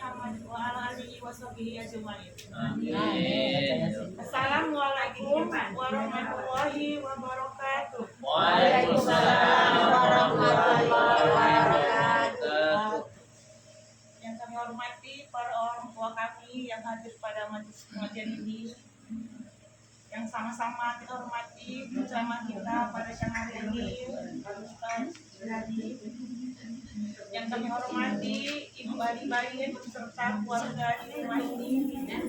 Muhammad wa ala alihi washabihi ajmain. Amin. Assalamualaikum warahmatullahi wabarakatuh. Waalaikumsalam warahmatullahi wabarakatuh. Yang kami hormati para orang tua kami yang hadir pada majelis pengajian ini, yang sama-sama kita hormati bersama kita pada siang hari ini, Ustaz Jadi. Yang kami hormati Ibu Bayi beserta keluarga di rumah ini, dan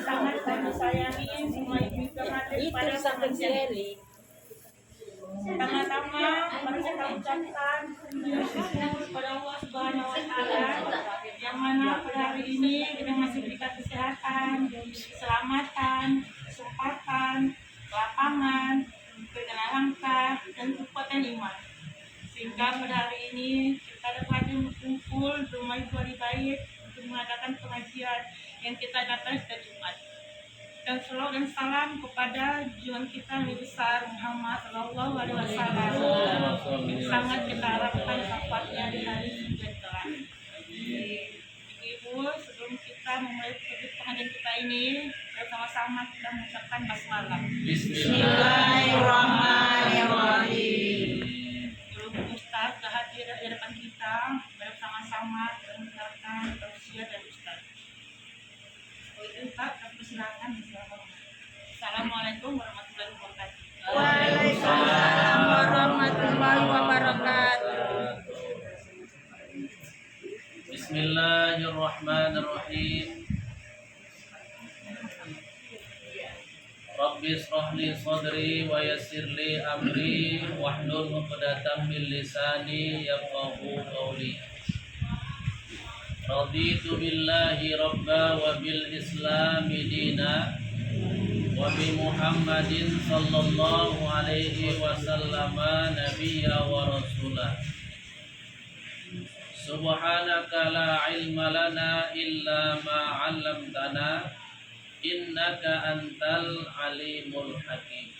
sangat kami sayangi semua ibu yang hadir pada pengajian ini. Pertama-tama mari kita ucapkan syukur kepada Allah Subhanahu wa Ta'ala yang mana pada hari ini kita masih diberikan kesehatan, keselamatan, kesempatan, kelapangan, kegiatan langkah, dan kekuatan iman. Sehingga pada hari ini kita dapat berkumpul di rumah Ibu Bayi untuk mengadakan pengajian yang kita datang setiap Jumat. Dan salawat dan salam kepada junjungan kita Nabi besar Muhammad Sallallahu Alaihi Wasallam. Sangat kita harapkan syafaatnya di hari yang kelak. Ibu, sebelum kita memulai pengajian kita ini, bersama-sama kita mengucapkan basmalah. Bismillahirrahmanirrahim. Sebelum Ustaz sudah hadir di depan kita, bersama-sama kita mengucapkan tausiah dari Ustaz. Ustaz, silakan. Assalamualaikum warahmatullahi wabarakatuh. Waalaikumsalam warahmatullahi wabarakatuh. Bismillahirrahmanirrahim. Rabbi shrah li sadri wa yassir li amri wahlul 'uqdatam min lisani yafqahu qawli. Raditu billahi rabba wa bil islami dina wa bi Muhammadin sallallahu alaihi wasallam nabiyya wa rasulah. Subhanaka la ilma lana illa ma 'allamtana innaka antal alimul hakim.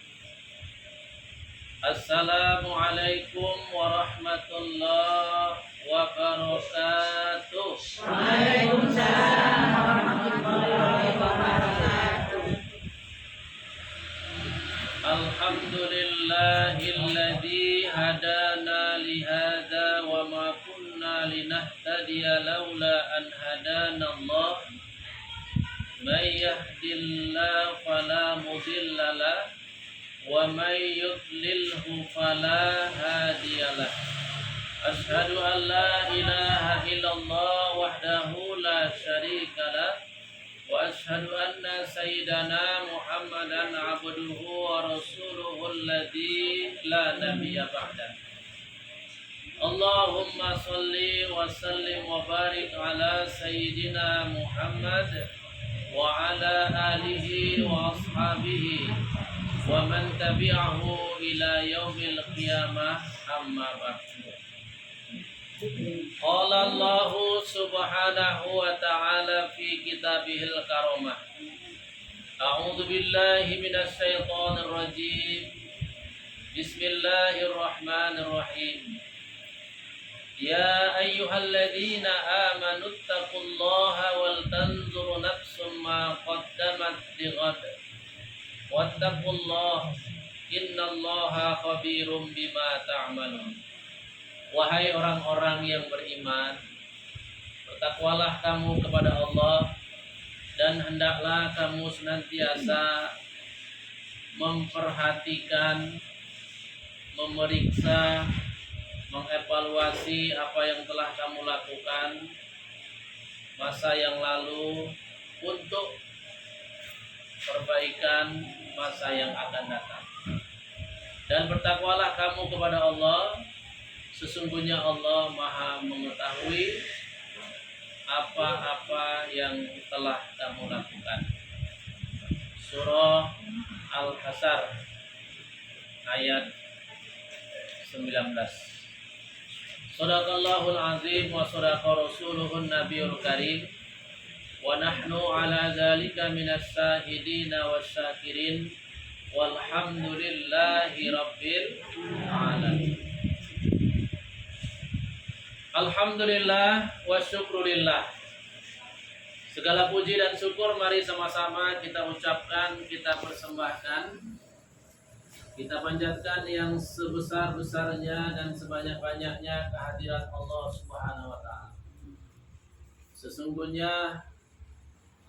Assalamualaikum warahmatullahi wabarakatuh. Waalaikumsalam warahmatullahi wabarakatuh. Alhamdulillahilladzi hadana li hadza wa ma kunna linahtadiya laula an hadana Allah. May yahdihillahu fala mudilla lahu wa may yudlilhu fala hadiyalah. Asyhadu an la ilaha illallah wahdahu la syarika lah wa asyhadu anna sayyidana Muhammadan abduhu wa rasuluhu alladzi la nabiyya ba'da. Allahumma shalli wa sallim wa barik ala sayyidina Muhammad wa ala alihi wa ashabihi wa man tabi'ahu ila yaumil qiyamah, amma ba'du. Qala Allah subhanahu wa ta'ala fi kitabihil karamah. A'udzu billahi minasy syaithanir rajim. Bismillahirrahmanirrahim. Ya ayyuhalladzina amanu taqullaha wal tanzur nafsum ma qaddamat lighad. Wattaqullaha innallaha khabirum bima ta'malun. Wahai orang-orang yang beriman, bertakwalah kamu kepada Allah dan hendaklah kamu senantiasa memperhatikan, memeriksa, mengevaluasi apa yang telah kamu lakukan masa yang lalu untuk perbaikan masa yang akan datang. Dan bertakwalah kamu kepada Allah, sesungguhnya Allah Maha mengetahui apa-apa yang telah kamu lakukan. Surah Al-Hasyr ayat 19. Shadaqallahul azim wa shadaqa rasuluhun nabiyul karim wa nahnu ala dzalika minas syahidina wasyakirin walhamdulillahi rabbil alamin. Alhamdulillah wa syukrulillah. Segala puji dan syukur mari sama-sama kita ucapkan, kita persembahkan, kita panjatkan yang sebesar-besarnya dan sebanyak-banyaknya kehadirat Allah Subhanahu wa taala. Sesungguhnya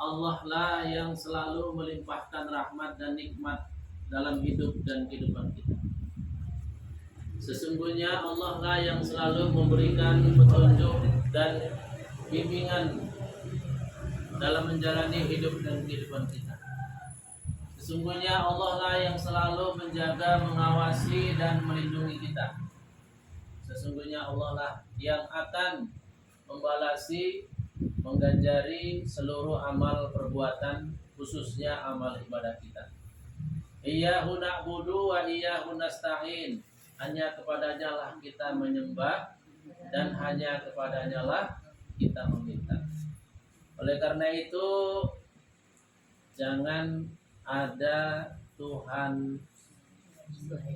Allah lah yang selalu melimpahkan rahmat dan nikmat dalam hidup dan kehidupan kita. Sesungguhnya Allah lah yang selalu memberikan petunjuk dan bimbingan dalam menjalani hidup dan kehidupan kita. Sesungguhnya Allah lah yang selalu menjaga, mengawasi dan melindungi kita. Sesungguhnya Allah lah yang akan membalasi, mengganjari seluruh amal perbuatan, khususnya amal ibadah kita. Iyyahu na'budu wa iyyahu nasta'in. Hanya kepadanya lah kita menyembah dan hanya kepadanya lah kita meminta. Oleh karena itu, jangan ada Tuhan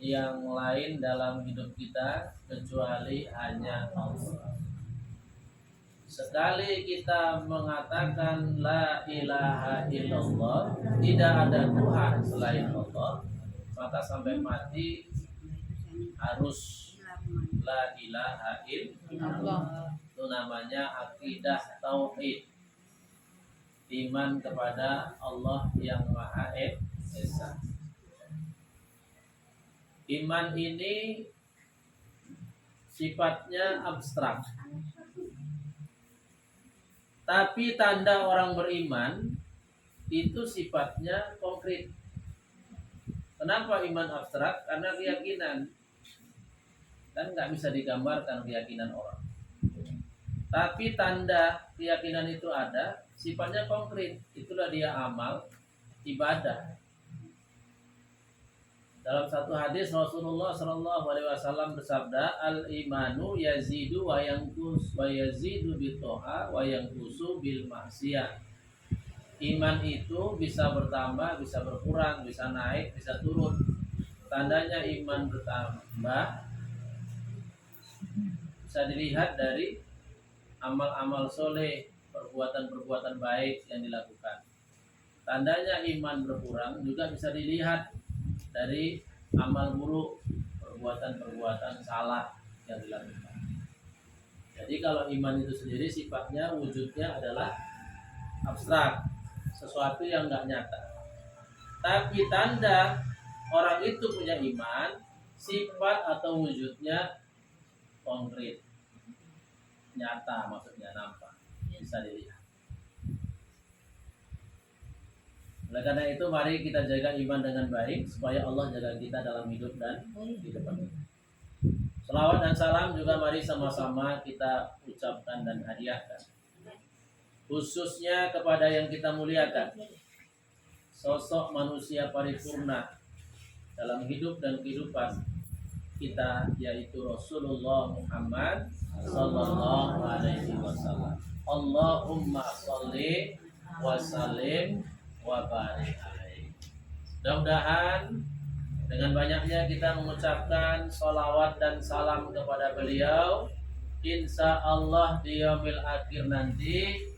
yang lain dalam hidup kita kecuali hanya Allah. Sekali kita mengatakan la ilaha illallah, tidak ada Tuhan selain Allah, maka sampai mati harus la ilaha illallah. Itu namanya akidah tauhid, iman kepada Allah yang Maha Esa. Iman ini sifatnya abstrak, tapi tanda orang beriman itu sifatnya konkret. Kenapa iman abstrak? Karena keyakinan kan nggak bisa digambarkan keyakinan orang. Tapi tanda keyakinan itu ada, sifatnya konkret. Itulah dia amal ibadah. Dalam satu hadis Rasulullah SAW bersabda, al-imanu yazidu wa yanqus wa yazidu bil toha wa yanqusu bil maksiyah. Iman itu bisa bertambah, bisa berkurang, bisa naik, bisa turun. Tandanya iman bertambah bisa dilihat dari amal-amal soleh, perbuatan-perbuatan baik yang dilakukan. Tandanya iman berkurang juga bisa dilihat dari amal buruk, perbuatan-perbuatan salah yang dilakukan. Jadi kalau iman itu sendiri sifatnya, wujudnya adalah abstrak, sesuatu yang nggak nyata. Tapi tanda orang itu punya iman, sifat atau wujudnya konkret, nyata, maksudnya nampak, bisa dilihat. Oleh karena itu mari kita jaga iman dengan baik supaya Allah jaga kita dalam hidup dan kehidupan kita. Selawat dan salam juga mari sama-sama kita ucapkan dan hadiahkan, khususnya kepada yang kita muliakan, sosok manusia paripurna dalam hidup dan kehidupan kita, yaitu Rasulullah Muhammad sallallahu alaihi wasallam. Allahumma sholli wa sallim wa barik alaihi. Mudah-mudahan dengan banyaknya kita mengucapkan sholawat dan salam kepada beliau, insya Allah di yaumil akhir nanti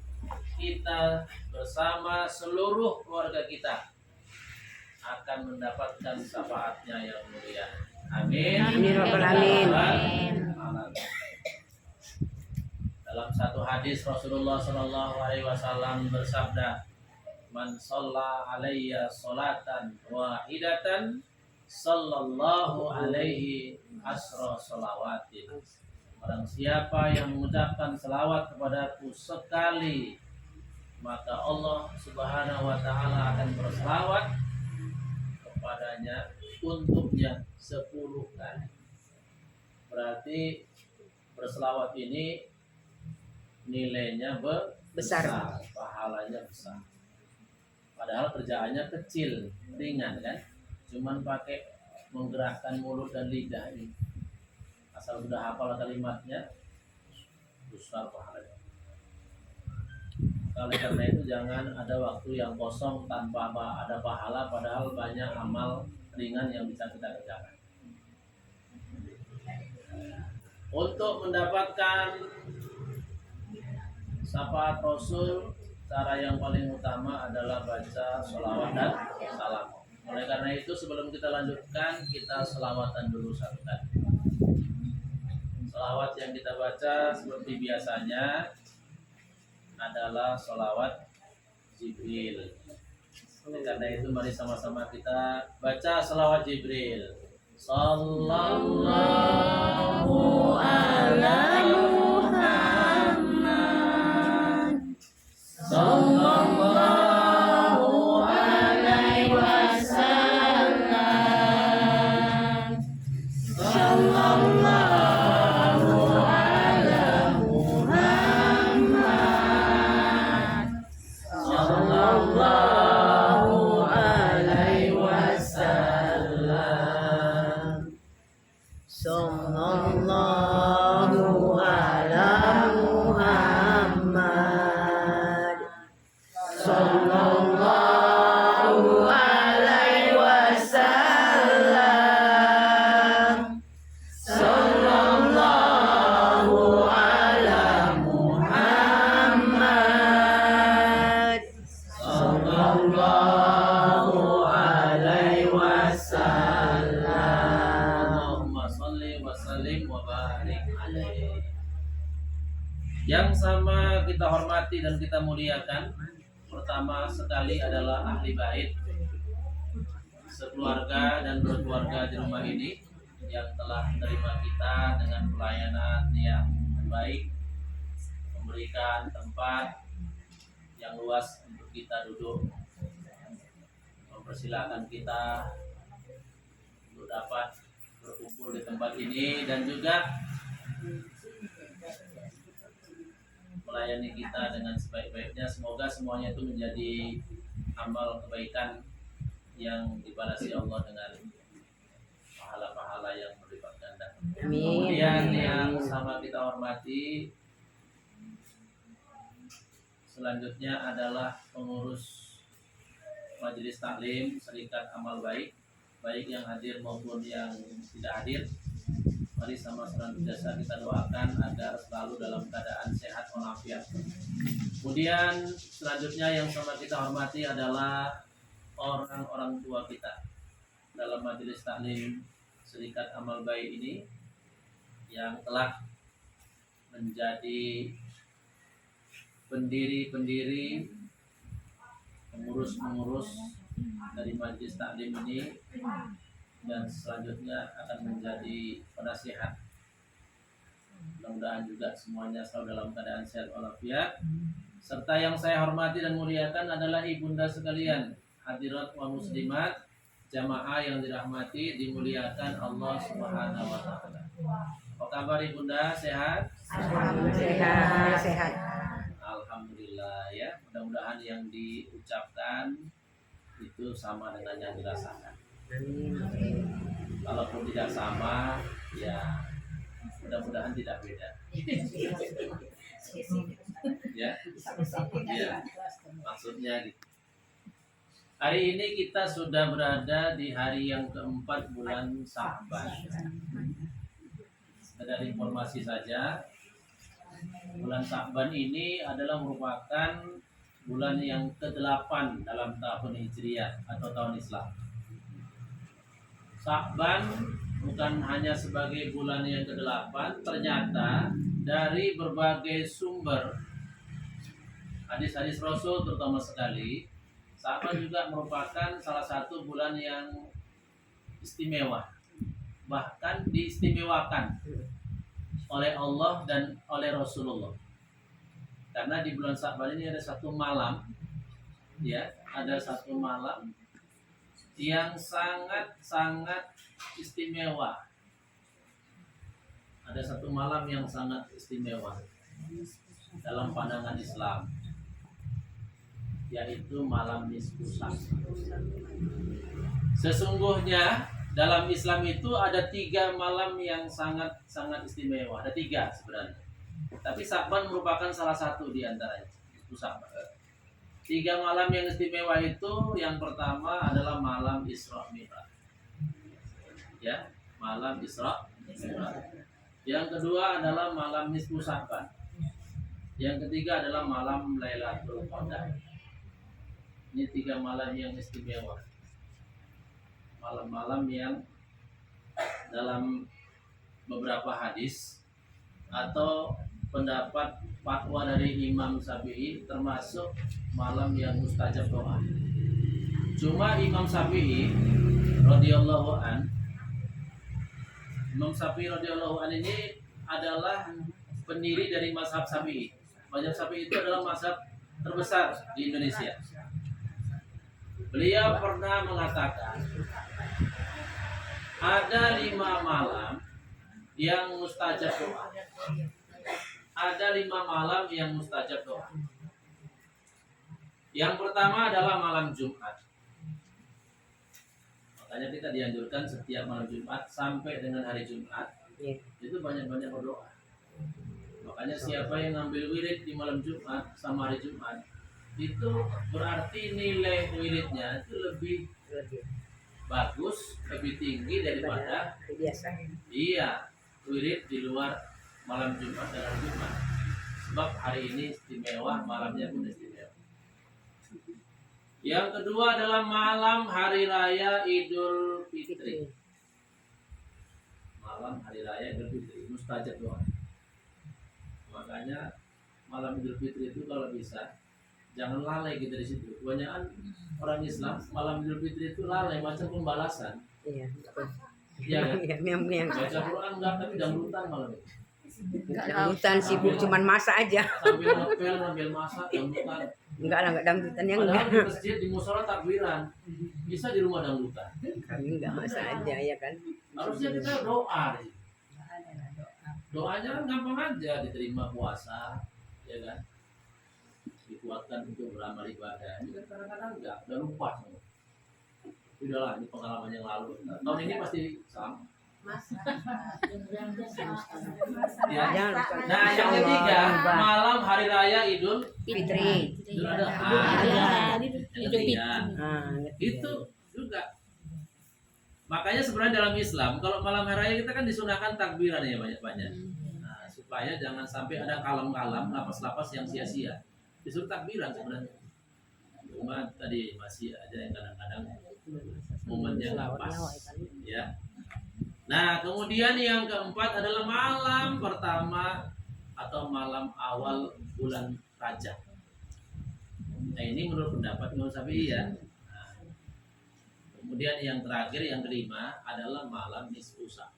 kita bersama seluruh keluarga kita akan mendapatkan syafaatnya yang mulia. Amin. Amin rabbal alamin. Dalam satu hadis Rasulullah Shallallahu Alaihi Wasallam bersabda, "Man shalla alayya sholatan wahidatan, sallallahu alaihi asra sholawatin." Barang siapa yang mengucapkan selawat kepadaku sekali, maka Allah Subhanahu wa taala akan berselawat kepadanya untuknya 10 kali. Berarti berselawat ini nilainya besar, pahalanya besar. Padahal kerjaannya kecil, ringan kan? Cuman pakai menggerakkan mulut dan lidah ini. Asal sudah hafal kalimatnya, besar pahalanya. Oleh karena itu jangan ada waktu yang kosong tanpa ada pahala, padahal banyak amal ringan yang bisa kita kerjakan. Untuk mendapatkan syafaat Rasul cara yang paling utama adalah baca sholawat dan salam. Oleh karena itu sebelum kita lanjutkan, kita selawatan dulu satu kali. Sholawat yang kita baca seperti biasanya adalah sholawat Jibril. Oleh karena itu mari sama-sama kita baca sholawat Jibril. Sallallahu ala Muhammad. Sallallahu alaihi wasallam. Sallallahu ala Muhammad. Sallallahu alaihi wasallam. Sallallahu ala Muhammad. Sallallahu alaihi wasallam. Sallallahu ala Muhammad. Sallallahu alaihi wasallam. Allahumma sholli wa sallim wa barik alaihi. Yang sama kita hormati dan kita muliakan, pertama sekali adalah ahli bait, sekeluarga dan berkeluarga di rumah ini yang telah menerima kita dengan pelayanan yang baik, memberikan tempat yang luas untuk kita duduk, mempersilahkan kita untuk dapat berkumpul di tempat ini dan juga melayani kita dengan sebaik-baiknya. Semoga semuanya itu menjadi amal kebaikan yang dibalasi Allah dengan pahala-pahala yang berlipat ganda. Kemudian yang sama kita hormati selanjutnya adalah pengurus Majelis Taklim Serikat Amal Baik, baik yang hadir maupun yang tidak hadir. Mari sama senantiasa kita doakan agar selalu dalam keadaan sehat walafiat. Kemudian selanjutnya yang sama kita hormati adalah orang-orang tua kita dalam Majelis Taklim Serikat Amal Baik ini yang telah menjadi pendiri-pendiri, pengurus-pengurus dari Majelis Taklim ini dan selanjutnya akan menjadi penasihat. Mudah-mudahan juga semuanya selalu dalam keadaan sehat walafiat. Serta yang saya hormati dan muliakan adalah ibunda sekalian, hadirat wa muslimat, jamaah yang dirahmati, dimuliakan Allah Subhanahu wa taala. Apa kabar ibunda? Sehat? Alhamdulillah sehat. Alhamdulillah ya. Mudah-mudahan yang diucapkan itu sama dengan yang dirasakan. Kalaupun tidak sama, ya mudah-mudahan tidak beda. Ya, ya. Maksudnya gitu. Hari ini kita sudah berada di hari yang keempat bulan Sya'ban. Sekedar informasi saja, bulan Sya'ban ini adalah merupakan bulan yang ke-8 dalam tahun Hijriah atau tahun Islam. Sya'ban bukan hanya sebagai bulan yang ke-8, ternyata dari berbagai sumber hadis-hadis Rasul terutama sekali, Sya'ban juga merupakan salah satu bulan yang istimewa, bahkan diistimewakan oleh Allah dan oleh Rasulullah. Karena di bulan Sya'ban ini ada satu malam, ya, ada satu malam yang sangat istimewa. Ada satu malam yang sangat istimewa dalam pandangan Islam, yaitu malam nisfu Sya'ban. Sesungguhnya dalam Islam itu ada 3 malam yang sangat istimewa. Ada 3 sebenarnya, tapi Sya'ban merupakan salah satu di antaranya. Nisfu Sya'ban. 3 malam yang istimewa itu, yang pertama adalah malam Isra Mi'raj. Ya, malam Isra Mi'raj. Yang kedua adalah malam nisfu Sya'ban. Yang ketiga adalah malam Lailatul Qadar. Ini 3 malam yang istimewa. Malam-malam yang dalam beberapa hadis atau pendapat fatwa dari Imam Syafi'i termasuk malam yang mustajab doa. Cuma Imam Syafi'i radhiyallahu an ini adalah pendiri dari mazhab Syafi'i. Mazhab Syafi'i itu adalah mazhab terbesar di Indonesia. Beliau pernah mengatakan ada 5 malam yang mustajab doa. Ada 5 malam yang mustajab doa. Yang pertama adalah malam Jumat. Makanya kita dianjurkan setiap malam Jumat sampai dengan hari Jumat itu banyak-banyak berdoa. Makanya siapa yang ngambil wirid di malam Jumat sama hari Jumat itu berarti nilai wiridnya itu lebih bagus, lebih tinggi daripada iya wirid di luar malam Jumat dan hari Jumat. Sebab hari ini istimewa, malamnya pun istimewa. Yang kedua adalah malam hari raya Idul Fitri. Malam hari raya Idul Fitri mustajab doa. Makanya malam Idul Fitri itu kalau bisa jangan lalai gitu di situ. Kebanyakan orang Islam malam Idul Fitri itu lalai macam pembalasan. Iya. Iya kan? Baca Quran enggak, tapi dangdutan malam itu. Dangdutan sibuk cuman masak aja. Sambil ngepel, sambil masak, dangdutan. Enggak lah, enggak dangdutan yang Padahal enggak. di masjid, di musola takbiran. Bisa di rumah dangdutan. Kami enggak masak aja ya kan. Harusnya kita doa di situ. Doanya kan gampang aja, diterima puasa, ya kan? Dikuatkan untuk beramal ibadah. Ini kan kadang-kadang enggak, udah lupa semua. Udahlah, ini pengalaman yang lalu. Tahun ini pasti sama. Ya. Nah, yang ketiga, malam hari raya Idul Fitri. Idul Adha. Yang ketiga. Itu juga. Makanya sebenarnya dalam Islam, kalau malam hari raya kita kan disunahkan takbiran ya banyak-banyak. Nah, supaya jangan sampai ada kalam-kalam, lapas-lapas yang sia-sia. Disuruh takbiran sebenarnya. Cuma tadi masih ada yang kadang-kadang momennya nggak pas, ya. Nah, kemudian yang keempat adalah malam pertama atau malam awal bulan Rajab. Nah, ini menurut pendapat Imam Syafi'i ya. Nah, kemudian yang terakhir, yang kelima adalah malam nisfu Sya'ban.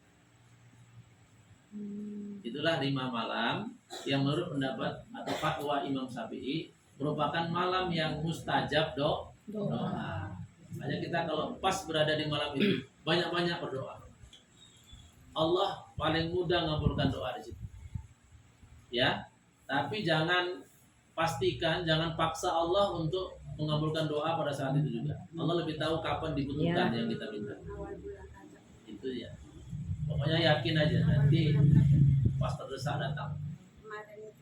Itulah 5 malam yang menurut pendapat atau fatwa Imam Syafi'i merupakan malam yang mustajab doa. Hanya kita kalau pas berada di malam itu banyak-banyak berdoa. Allah paling mudah mengabulkan doa di situ. Ya, tapi jangan paksa Allah untuk mengabulkan doa pada saat itu juga. Allah lebih tahu kapan dibutuhkan yang kita minta. Itu ya. Pokoknya yakin aja nanti pas terdesak datang.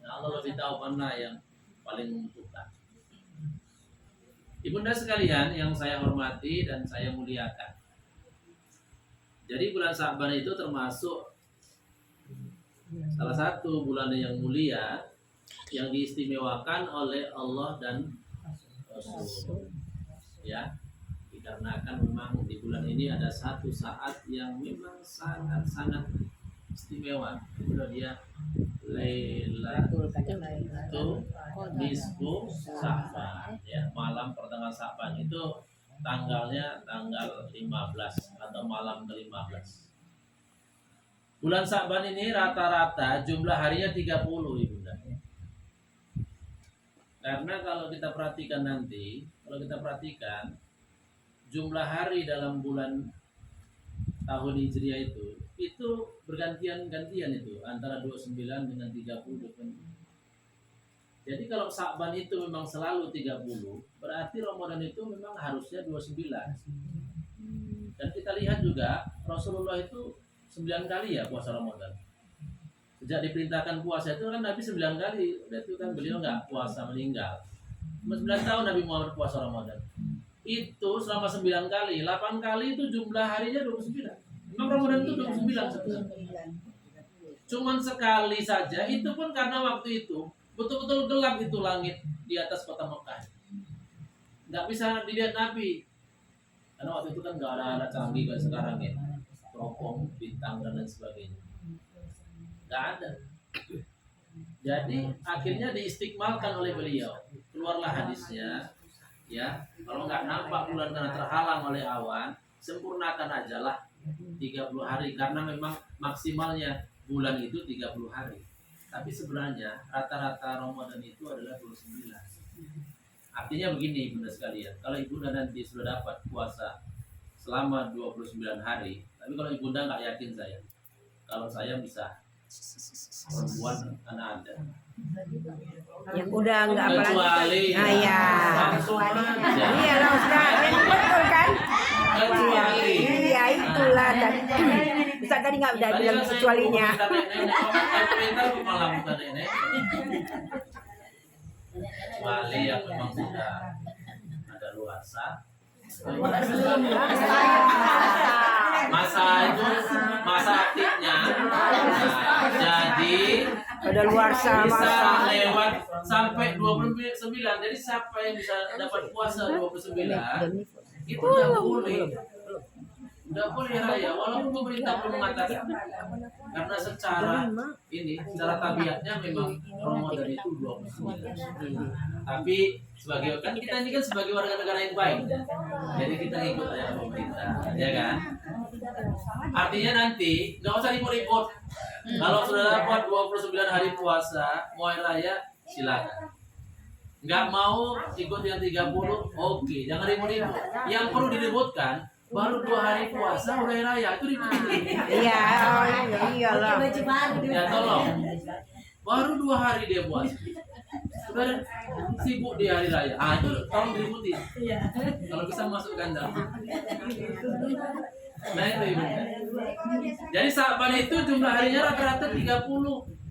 Nah, Allah lebih tahu mana yang paling membutuhkan. Ibunda sekalian yang saya hormati dan saya muliakan. Jadi bulan Sya'ban itu termasuk salah satu bulan yang mulia yang diistimewakan oleh Allah dan Rasul. Ya, dikarenakan memang di bulan ini ada satu saat yang memang sangat-sangat istimewa. Itu dia Lailatul Nisfu Sya'ban. Ya, malam pertengahan Sya'ban itu tanggalnya tanggal 15 atau malam ke-15. Bulan Sya'ban ini rata-rata jumlah harinya 30, Ibunda. Karena kalau kita perhatikan jumlah hari dalam bulan tahun Hijriah itu bergantian-gantian itu antara 29 dengan 30. Jadi kalau Sya'ban itu memang selalu 30, berarti Ramadan itu memang harusnya 29. Dan kita lihat juga Rasulullah itu 9 kali ya puasa Ramadan. Sejak diperintahkan puasa itu kan Nabi 9 kali. Berarti kan beliau nggak puasa meninggal. 9 tahun Nabi Muhammad puasa Ramadan. Itu selama 9 kali, 8 kali itu jumlah harinya 29. Memang Ramadan itu 29 sebenarnya. Cuman sekali saja, itu pun karena waktu itu betul-betul gelap itu langit di atas kota Mekah. Nggak bisa dilihat Nabi. Karena waktu itu kan nggak ada alat canggih kayak sekarang ya, teropong, bintang dan lain sebagainya. Nggak ada. Jadi akhirnya diistiqmalkan oleh beliau. Keluarlah hadisnya, ya. Kalau nggak nampak bulan karena terhalang oleh awan, sempurnakan ajalah 30 hari karena memang maksimalnya bulan itu 30 hari. Tapi sebenarnya rata-rata Ramadan itu adalah 29. Artinya begini Bunda sekalian, kalau Ibunda nanti sudah dapat puasa selama 29 hari, tapi kalau Ibunda nggak yakin saya, kalau saya bisa perempuan anak Anda. Yang udah nggak apa lagi. Kecuali Nah, ya. langsung aja. Iya, Ustaz. Betul kan? Kecuali. Iya, itulah tadi. Ustaz tadi nggak udah Tadi bilang kan saya kecualinya. mau minta nenek, komentar malah bukan nenek. Kecuali yang memang sudah ada luasa. Masa itu masa aktifnya. Nah, jadi Udah luar bisa sama. lewat sampai 29. Jadi siapa yang bisa dapat puasa 29 itu udah boleh. Udah boleh raya walaupun pemerintah belum mengatakan. Karena secara tabiatnya memang Ramadan itu 29. Tapi sebagai kan kita ini kan sebagai warga negara yang baik. Jadi kita ikut aja pemerintah, ya kan? Artinya nanti nggak usah ribut-ribut. Kalau sudah dapat 29 hari puasa, mau hari raya silakan. Nggak mau ikut yang 30, oke, jangan ribut-ribut. Yang perlu diributkan baru 2 hari puasa udah hari raya itu ribut. Iya, oh iya lah. Ya tolong. Baru 2 hari dia puasa. Sudah sibuk di hari raya. Ah itu tolong diributin. Kalau bisa masuk kandang. Nah itu ibu. Jadi Sa'ban itu jumlah harinya rata-rata 30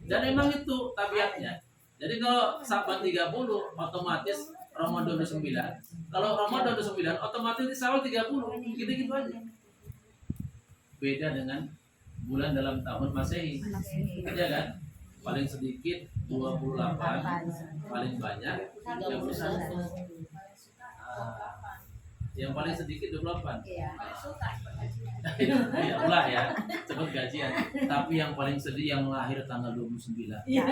dan emang itu tabiatnya. Jadi kalau Sa'ban 30 otomatis Ramadan 29. Kalau Ramadan 29 otomatis Syawal 30. Gitu-gitu aja. Beda dengan bulan dalam tahun Masehi. Ya kan? Paling sedikit 28, paling banyak 31. Yang paling sedikit 28. Ya ulah ya, cepet gajian. Tapi yang paling sedih yang lahir tanggal 29. Itu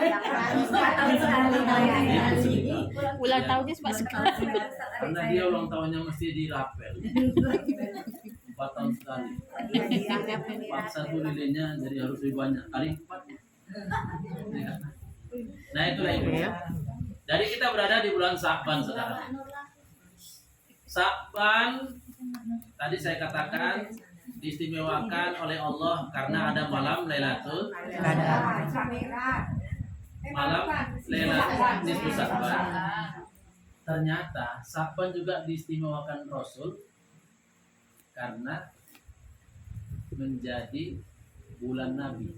sedih banget. Ulang Ya. tahunnya cuma sekali. Karena dia ulang tahunnya mesti dirapel 4 tahun sekali. Paksa tuh lilinnya jadi harus lebih banyak kali 4. Nah itulah ibu ya. Jadi kita berada di bulan Sa'ban sekarang. Sa'ban tadi saya katakan diistimewakan oleh Allah karena ada malam Lailatul Qadar. Malam Lailatul Nisfu Sa'ban. Ternyata Sa'ban juga diistimewakan Rasul karena menjadi bulan Nabi.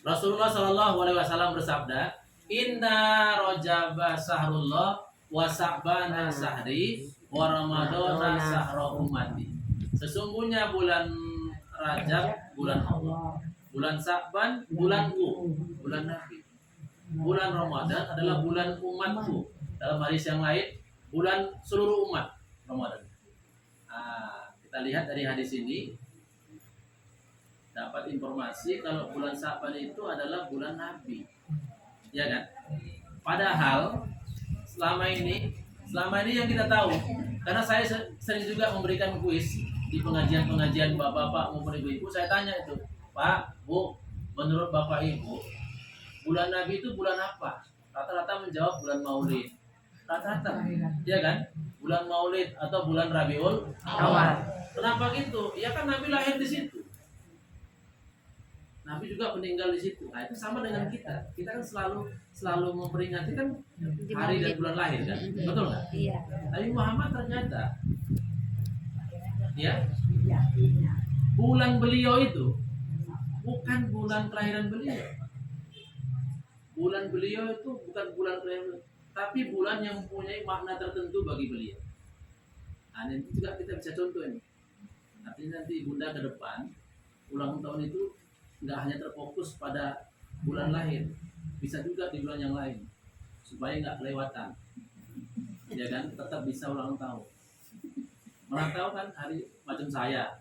Rasulullah Shallallahu Alaihi Wasallam bersabda, Inna Rojaba Sahrullah wa Sa'bana Sahri wa Ramadana Sahra Ummati. Sesungguhnya bulan Rajab bulan Allah, bulan Sa'ban bulanku, bulan Nabi. Bulan Ramadan adalah bulan umatku. Dalam hadis yang lain, bulan seluruh umat Ramadan. Kita lihat dari hadis ini dapat informasi kalau bulan Sa'ban itu adalah bulan Nabi, ya kan? Padahal selama ini yang kita tahu, karena saya sering juga memberikan kuis di pengajian bapak-bapak maupun ibu-ibu, saya tanya itu, Pak, Bu, menurut bapak ibu, bulan Nabi itu bulan apa? Rata-rata menjawab bulan Maulid, rata-rata, ya kan? Bulan Maulid atau bulan Rabiul Awal. Kenapa gitu? Ya kan Nabi lahir di situ. Nabi juga meninggal di situ. Nah, itu sama dengan kita. Kita kan selalu memperingati kan hari dan bulan lahir kan. Betul nggak? Iya. Nabi Muhammad ternyata ya bulan beliau itu bukan bulan kelahiran beliau. Bulan beliau itu bukan bulan kelahiran, tapi bulan yang mempunyai makna tertentu bagi beliau. Nah, ini juga kita bisa contoh ini. Artinya nanti Bunda ke depan ulang tahun itu nggak hanya terfokus pada bulan lahir, bisa juga di bulan yang lain supaya nggak kelewatan, ya kan, tetap bisa ulang tahun. Ulang tahun kan hari macam saya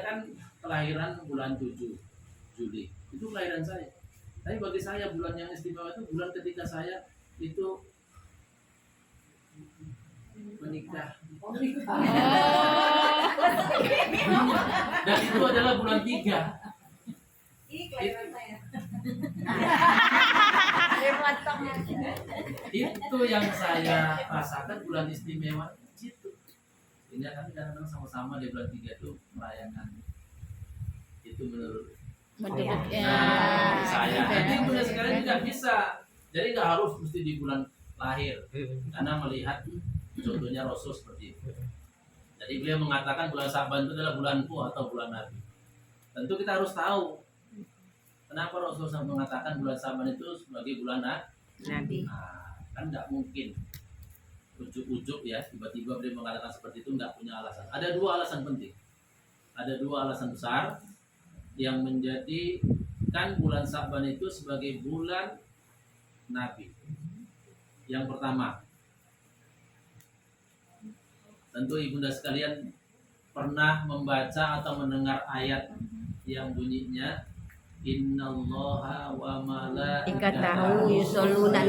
kan kelahiran bulan 7 Juli, itu kelahiran saya. Tapi bagi saya bulan yang istimewa itu bulan ketika saya itu menikah. Dan itu adalah bulan 3. Itu yang saya rasakan bulan istimewa itu. Ini kan kadang-kadang sama-sama di bulan 3 itu merayakan. Itu menurut saya. Jadi bulan sekarang juga bisa. Jadi nggak harus mesti di bulan lahir. Karena melihat contohnya Rasul seperti itu. Jadi beliau mengatakan bulan Sa'ban itu adalah bulanku atau bulan Nabi. Tentu kita harus tahu kenapa Rasulullah mengatakan bulan Sa'ban itu sebagai bulan Nabi. Nah, kan nggak mungkin ujuk-ujuk ya tiba-tiba beliau mengatakan seperti itu, nggak punya alasan. Ada 2 alasan penting. Ada 2 alasan besar yang menjadikan bulan Sa'ban itu sebagai bulan Nabi. Yang pertama, tentu ibunda sekalian pernah membaca atau mendengar ayat yang bunyinya Innallaha wa Ikatahu yusholluna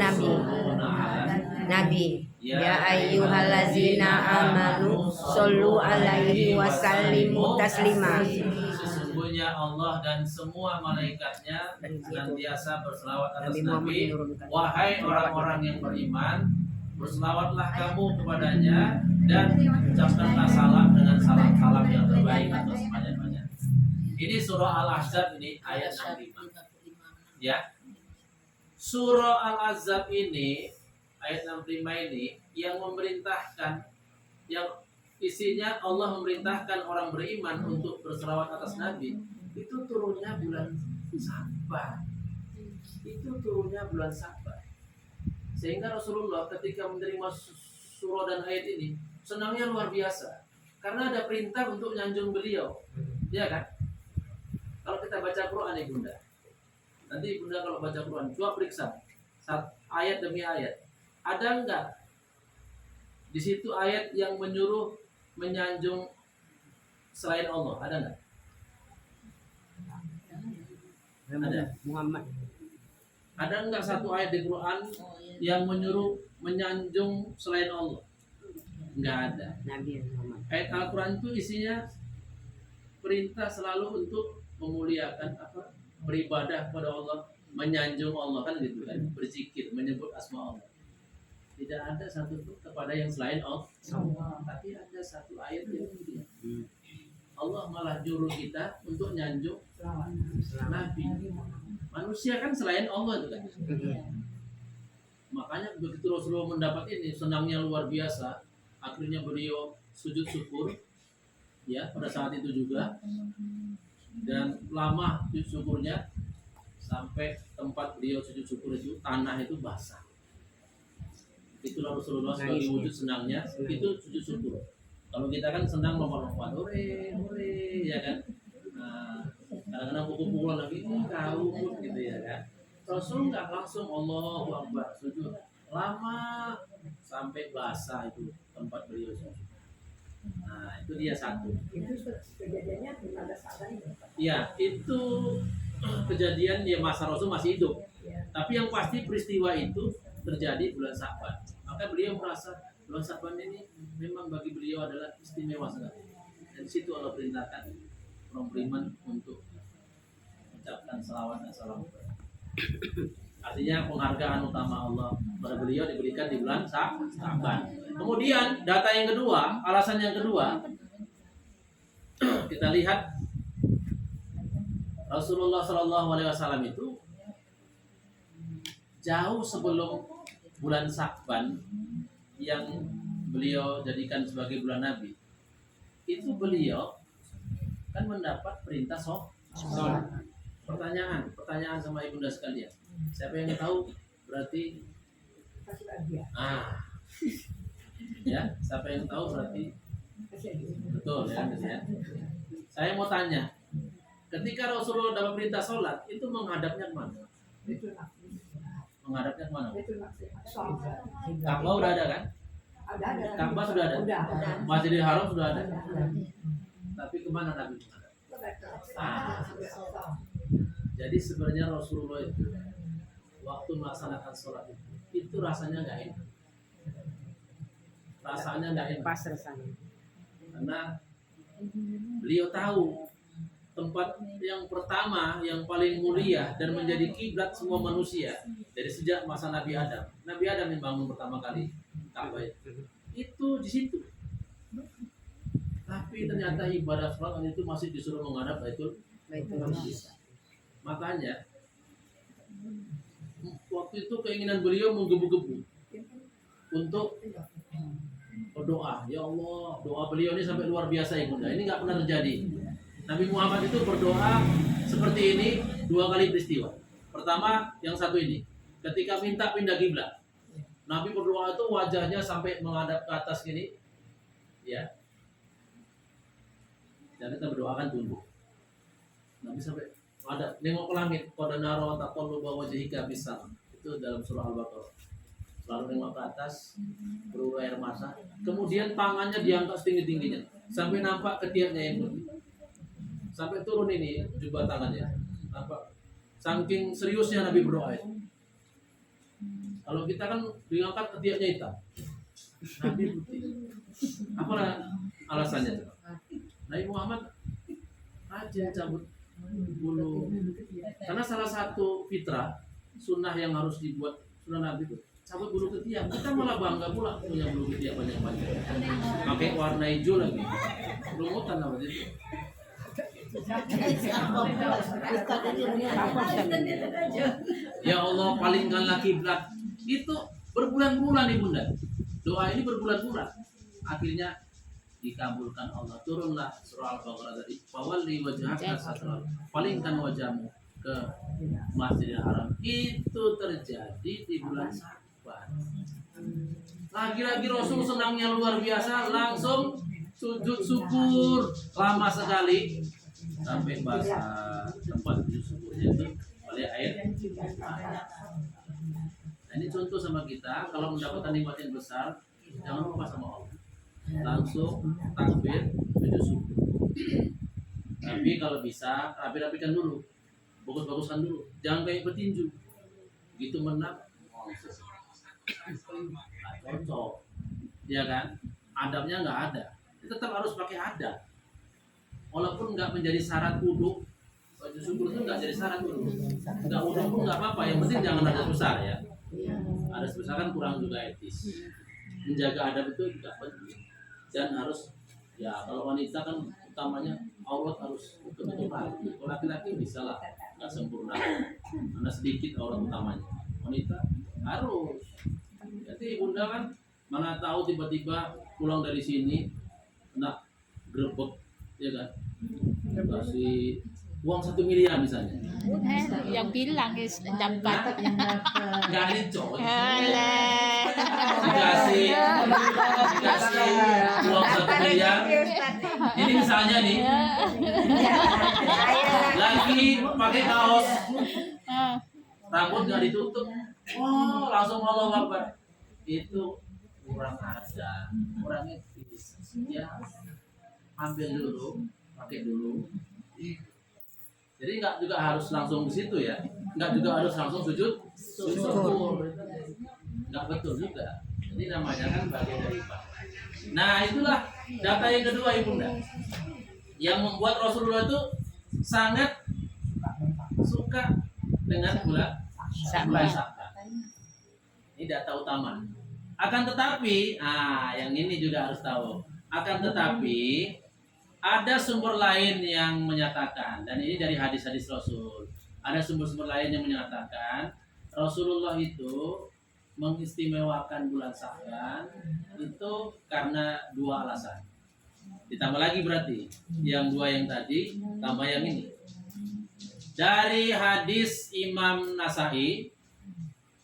Nabi. Ya ayyuhallazina amanu shollu alaihi wasallimu taslima. Sesungguhnya Allah dan semua malaikatnya senantiasa berselawat atas Nabi. Wahai orang-orang yang beriman, berselawatlah kamu kepadanya dan ucapkanlah salam dengan salam-salam yang terbaik atau sebanyak-banyak. Ini surah Al-Ahzab ini ayat 65. Ya. Surah Al-Ahzab ini ayat 65 ini yang memerintahkan, yang isinya Allah memerintahkan orang beriman untuk berselawat atas Nabi, itu turunnya bulan Sa'ban. Itu turunnya bulan Sa'ban. Sehingga Rasulullah ketika menerima surah dan ayat ini senangnya luar biasa karena ada perintah untuk nyanjung beliau, ya kan? Kalau kita baca Quran ibunda, nanti ibunda kalau baca Quran coba periksa ayat demi ayat, ada enggak di situ ayat yang menyuruh menyanjung selain Allah? Ada enggak? Ada. Muhammad. Ada enggak satu ayat di Quran yang menyuruh menyanjung selain Allah? Enggak ada. Nabi Muhammad. Ayat Al-Quran itu isinya perintah selalu untuk memuliakan beribadah kepada Allah, menyanjung Allah, kan gitu kan, berzikir, menyebut asma Allah. Tidak ada satu pun kepada yang selain Allah. Tapi ada satu ayat yang mulia. Allah malah juru kita untuk nyanjung Nabi. Manusia kan selain Allah itu kan. Makanya begitu Rasulullah mendapat ini senangnya luar biasa. Akhirnya beliau sujud syukur ya pada saat itu juga, dan lama sujud syukurnya sampai tempat beliau sujud syukur itu tanah itu basah. Itulah Rasulullah sebagai wujud senangnya itu sujud syukur. Kalau kita kan senang lompat-lompat, hore, hore, ya kan. Nah, kadang-kadang pukul-pukulan lagi, kau gitu ya kan. Rasul nggak langsung Allahu Akbar sujud, lama sampai basah itu tempat beliau sujud. Nah, itu dia satu. Itu kejadiannya pada saat ini. Ya, itu kejadian dia masa Rasul masih hidup. Tapi yang pasti peristiwa itu terjadi bulan Sa'ban. Maka beliau merasa bulan Sa'ban ini memang bagi beliau adalah istimewa sekali. Dan situ Allah perintahkan orang beriman untuk mengucapkan salawat dan salam. Artinya penghargaan utama Allah pada beliau diberikan di bulan Sa'ban. Kemudian data yang kedua, alasan yang kedua, kita lihat Rasulullah SAW itu jauh sebelum bulan Sa'ban yang beliau jadikan sebagai bulan Nabi, itu beliau kan mendapat perintah sholat. Pertanyaan sama ibunda sekalian. Siapa yang tahu? Berarti ya, siapa yang tahu berarti betul ya, ya. Saya mau tanya, ketika Rasulullah dapat perintah sholat, itu menghadapnya kemana? Menghadapnya kemana? Itu maksudnya. Soal. Ka'bah udah ada kan? Ada. Ka'bah sudah ada. Udah. Masjidil Haram sudah ada. Tapi kemana Nabi menghadap? Ah. Jadi sebenarnya Rasulullah itu waktu melaksanakan sholat itu rasanya nggak enak. Rasanya nggak enak. Pas rasanya. Karena beliau tahu tempat yang pertama yang paling mulia dan menjadi kiblat semua manusia dari sejak masa Nabi Adam. Nabi Adam yang bangun pertama kali Ka'bah itu di situ. Tapi ternyata ibadah sholat itu masih disuruh menghadap Baitul Maqdis. Makanya waktu itu keinginan beliau menggebu-gebu untuk berdoa. Ya Allah, doa beliau ini sampai luar biasa ya Bunda. Ini nggak pernah terjadi. Nabi Muhammad itu berdoa seperti ini 2 kali peristiwa. Pertama, yang satu ini, ketika minta pindah kiblat. Nabi berdoa itu wajahnya sampai menghadap ke atas gini, ya. Dan kita berdoakan tunduk. Nabi sampai ada nengok ke langit, qad nara taqalluba wajhika bisa. Itu dalam surah Al-Baqarah. Lalu nengok ke atas, berurai air mata. Kemudian tangannya diangkat setinggi-tingginya sampai nampak ketiaknya yang putih. Sampai turun ini jubah tangannya. Nampak. Saking seriusnya Nabi berdoa itu. Kalau kita kan diangkat ketiaknya hitam. Nabi putih. Apa alasannya? Nabi Muhammad rajin cabut bulu. Karena salah satu fitrah sunnah yang harus dibuat sunnah Nabi itu cabut bulu ketiak. Kita malah bangga pula punya bulu ketiak banyak-banyak. Pakai warna hijau lagi. Rumutan namanya itu. Ya Allah, palingkanlah kiblat. Itu berbulan-bulan Ibunda. Doa ini berbulan-bulan. Akhirnya dikabulkan Allah. Turunlah surah Al-Baqarah tadi. Fawalli wajhaka satral. Palingkan wajahmu ke Masjidil Haram. Itu terjadi di bulan Syawal. Lagi-lagi Rasul senangnya luar biasa, langsung sujud syukur lama sekali sampai basah tempat sujud syukurnya itu oleh air. Nah, ini contoh sama kita kalau mendapatkan nikmat yang besar, jangan lupa sama Allah. Langsung takbir sujud syukur. Tapi kalau bisa rapi-rapikan dulu, bagus-baguskan dulu, jangan kayak petinju. Begitu menang, cocok, ya kan? Adabnya nggak ada. Tetap harus pakai adab. Walaupun nggak menjadi syarat wudhu, baju syukur itu nggak jadi syarat wudhu. Nggak wudhu pun nggak apa-apa. Yang penting jangan ada besar ya. Ada sebesar kan kurang juga etis. Menjaga adab itu juga penting. Dan harus ya kalau wanita kan utamanya aurat harus betul-betul rapi. Kalau laki-laki bisa lah, nggak sempurna. Karena sedikit aurat utamanya. Wanita harus. Jadi Bunda kan mana tahu tiba-tiba pulang dari sini kena grebek, ya kan? Kasih uang 1 miliar misalnya. Yang bilang dapat. Nggak ada coy. Alah. Dikasih uang 1 miliar. Ini misalnya nih, lagi pakai kaos, rambut nggak ditutup, langsung Allah Akbar. Itu kurang ada, kurang etis. Ya, ambil dulu, pakai dulu. Jadi nggak juga harus langsung ke situ ya, nggak juga harus langsung sujud syukur. Nggak betul juga. Ini namanya kan bagian dari ibadah. Nah itulah data yang kedua Ibunda, yang membuat Rasulullah itu sangat suka dengan bulan Sya'ban. Ini data utama. Akan tetapi, yang ini juga harus tahu. Akan tetapi ada sumber lain yang menyatakan, dan ini dari hadis-hadis Rasul. Ada sumber-sumber lain yang menyatakan Rasulullah itu mengistimewakan bulan Sya'ban itu karena 2 alasan. Ditambah lagi berarti yang 2 yang tadi tambah yang ini. Dari hadis Imam Nasai,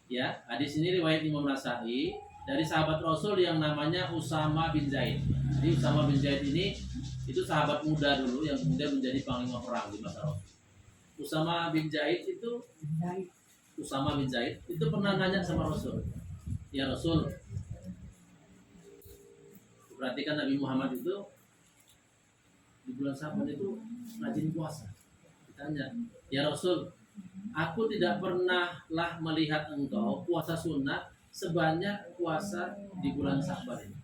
ya, hadis ini riwayat Imam Nasai dari sahabat Rasul yang namanya Usama bin Zaid. Jadi Usama bin Zaid ini itu sahabat muda dulu yang kemudian menjadi panglima perang di masa Rasul. Usama bin Zaid itu Usama bin Zaid itu pernah nanya sama Rasul, ya Rasul, perhatikan Nabi Muhammad itu di bulan Sa'ban itu rajin puasa. Ditanya, ya Rasul, aku tidak pernahlah melihat engkau puasa sunnah sebanyak puasa di bulan Sa'ban ini.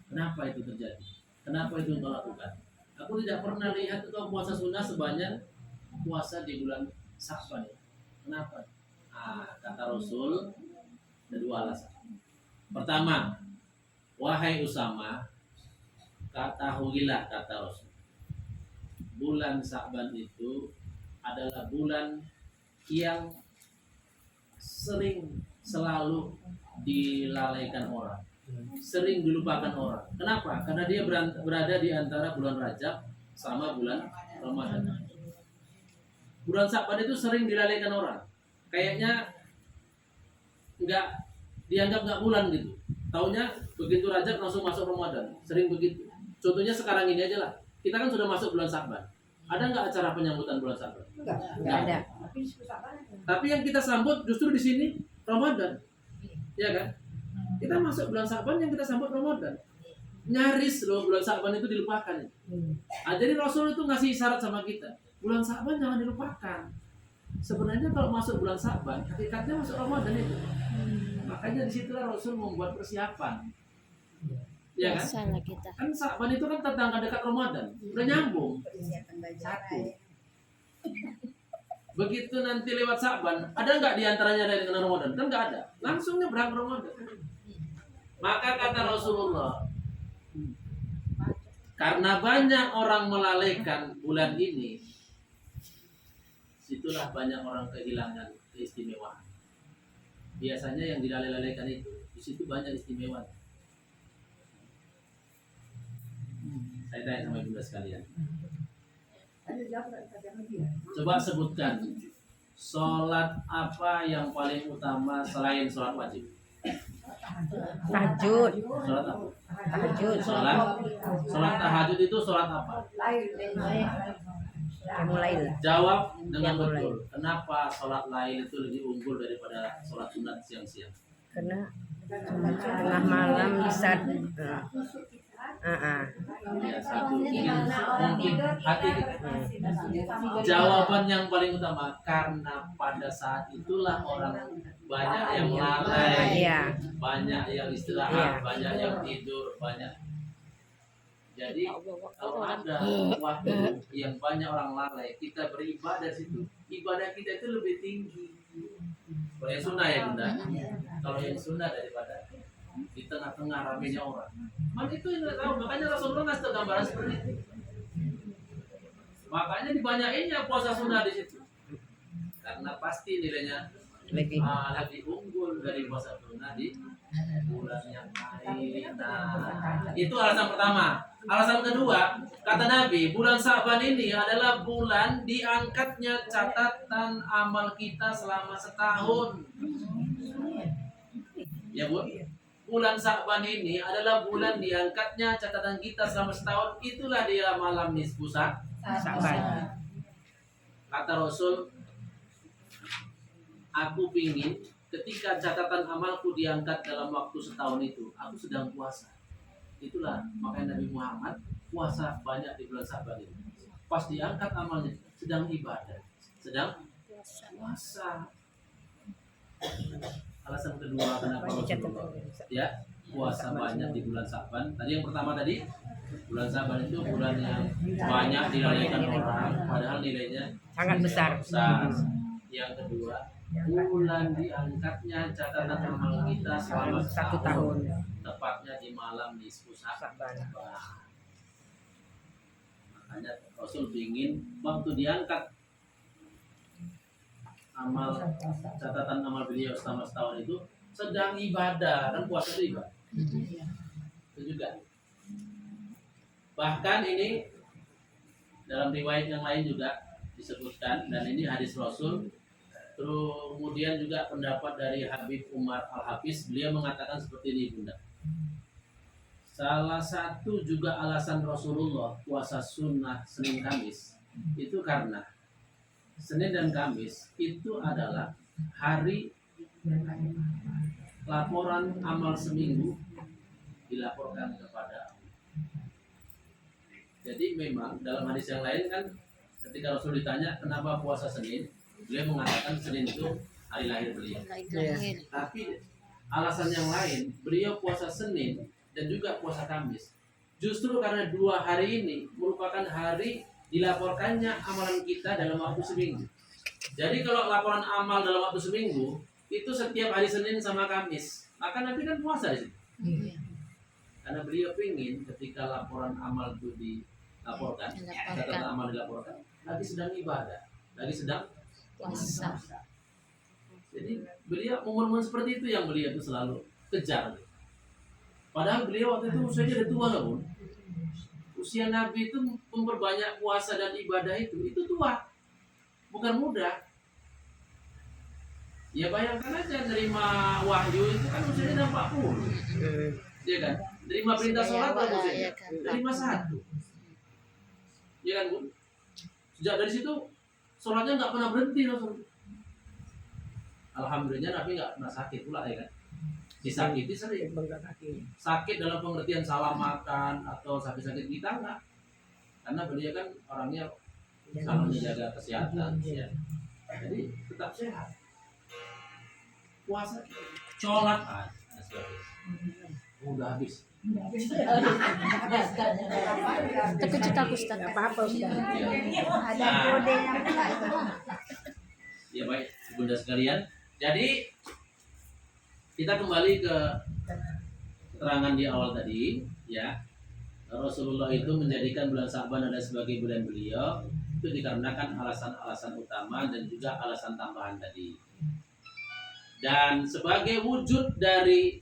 Kenapa itu terjadi? Kenapa itu engkau lakukan? Aku tidak pernah lihat engkau puasa sunnah sebanyak puasa di bulan Sa'ban ini. Kenapa? Kata Rasul, ada dua alasan. Pertama, wahai Usama, ketahuilah kata Rasul, bulan Sa'ban itu adalah bulan yang selalu dilalaikan orang, sering dilupakan orang. Kenapa? Karena dia berada di antara bulan Rajab sama bulan Ramadan. Bulan Sa'ban itu sering dilalaikan orang. Kayaknya dianggap nggak bulan gitu. Taunya begitu Rajab langsung masuk Ramadan. Sering begitu. Contohnya sekarang ini aja lah. Kita kan sudah masuk bulan Sa'ban. Ada nggak acara penyambutan bulan Sa'ban? Nggak ada. Tapi yang kita sambut justru di sini Ramadan. Ya kan? Kita masuk bulan Sa'ban, yang kita sambut Ramadan. Nyaris loh bulan Sa'ban itu dilupakan. Jadi Rasul itu ngasih isyarat sama kita. Bulan Sa'ban jangan dilupakan. Sebenarnya kalau masuk bulan Sa'ban, hakikatnya masuk Ramadan itu. Makanya disitulah Rasul membuat persiapan. Ya kan? Salah kita. Kan Sa'ban itu kan tetangga dekat Ramadan. Udah nyambung. Satu. Begitu nanti lewat Sa'ban, ada nggak diantaranya dari dengan Ramadan? Kan nggak ada. Langsung nyebrang Ramadan. Maka kata Rasulullah, karena banyak orang melalaikan bulan ini, situlah banyak orang kehilangan keistimewaan. Biasanya yang dilalaikan itu, di situ banyak istimewa. Saya tanya sama ibu sekalian. Coba sebutkan sholat apa yang paling utama selain sholat wajib? Tahajud. Sholat apa? Tahajud. Sholat tahajud itu sholat apa? Mulai. Jawab dengan betul. Kenapa sholat lain itu lebih unggul daripada sholat sunat siang-siang? Karena tengah malam bisa. Ya, satu mungkin hati. Jawaban yang paling utama karena pada saat itulah orang banyak yang lalai, Iya. banyak yang istirahat, banyak yang tidur, banyak. Jadi kalau ada waktu yang banyak orang lalai, kita beribadah di situ, ibadah kita itu lebih tinggi. Kalau yang sunnah ya bunda, kalau yang sunnah daripada di tengah-tengah ramainya orang. Man itu yang nggak tahu, makanya Rasulullah ngasih tahu gambaran seperti itu. Makanya dibanyakinnya puasa sunnah di situ, karena pasti nilainya lebih unggul dari puasa sunnah di bulan yang lain. Nah, itu alasan pertama. Alasan kedua, kata Nabi, bulan Sa'ban ini adalah bulan diangkatnya catatan amal kita selama setahun. Ya Bu, bulan Sa'ban ini adalah bulan diangkatnya catatan kita selama setahun. Itulah dia malam nisfu Sa'ban. Kata Rasul, aku pingin ketika catatan amalku diangkat dalam waktu setahun itu, aku sedang puasa. Itulah makanya Nabi Muhammad puasa banyak di bulan Sa'ban itu. Pas diangkat amalnya, sedang ibadah, sedang puasa. Alasan kedua kenapa Rasulullah ya puasa banyak di bulan Sa'ban. Tadi yang pertama tadi, bulan Sa'ban itu bulan yang banyak dilalaikan orang, padahal nilainya Sangat besar. Yang kedua, bulan diangkatnya catatan amal kita selama Satu tahun. tepatnya di malam nisfu Sa'ban. Makanya Rasul ingin waktu diangkat amal catatan amal beliau selama setahun itu sedang ibadah, kan puasa itu ibadah. Itu juga. Bahkan ini dalam riwayat yang lain juga disebutkan, dan ini hadis Rasul. Kemudian juga pendapat dari Habib Umar Al-Hafiz, beliau mengatakan seperti ini bunda. Salah satu juga alasan Rasulullah puasa sunnah Senin Kamis itu karena Senin dan Kamis itu adalah hari laporan amal seminggu dilaporkan kepada Allah. Jadi memang dalam hadis yang lain kan ketika Rasul ditanya kenapa puasa Senin, beliau mengatakan Senin itu hari lahir beliau. Tapi alasan yang lain, beliau puasa Senin dan juga puasa Kamis. Justru karena 2 hari ini merupakan hari dilaporkannya amalan kita dalam waktu seminggu. Jadi kalau laporan amal dalam waktu seminggu itu setiap hari Senin sama Kamis, maka Nabi kan puasa di situ. Karena beliau ingin ketika laporan amal itu dilaporkan, catatan amal dilaporkan, lagi sedang ibadah, lagi sedang Puasa. Jadi beliau umur seperti itu yang beliau itu selalu kejar. Padahal beliau waktu itu usianya udah tua nggak Bun? Usia Nabi itu memperbanyak puasa dan ibadah itu tua, bukan muda. Ya bayangkan aja nerima wahyu itu kan usianya udah 40, ya kan? Nerima perintah sholat berapa usianya? Nerima 1, ya kan Bun? Sejak dari situ sholatnya nggak pernah berhenti langsung. Alhamdulillah Nabi nggak pernah sakit pula ya kan. Disakiti sering. Sakit dalam pengertian salah makan atau sakit-sakit kita enggak. Karena beliau kan orangnya sangat menjaga kesehatan ya. Jadi tetap sehat. Puasa, sholat, udah habis. Takut Ustaz. Apa-apa Ustaz. Ada kode yang Ya baik, Bunda sekalian. Jadi kita kembali ke keterangan di awal tadi, ya. Rasulullah itu menjadikan bulan Sa'ban ada sebagai bulan beliau itu dikarenakan alasan-alasan utama dan juga alasan tambahan tadi. Dan sebagai wujud dari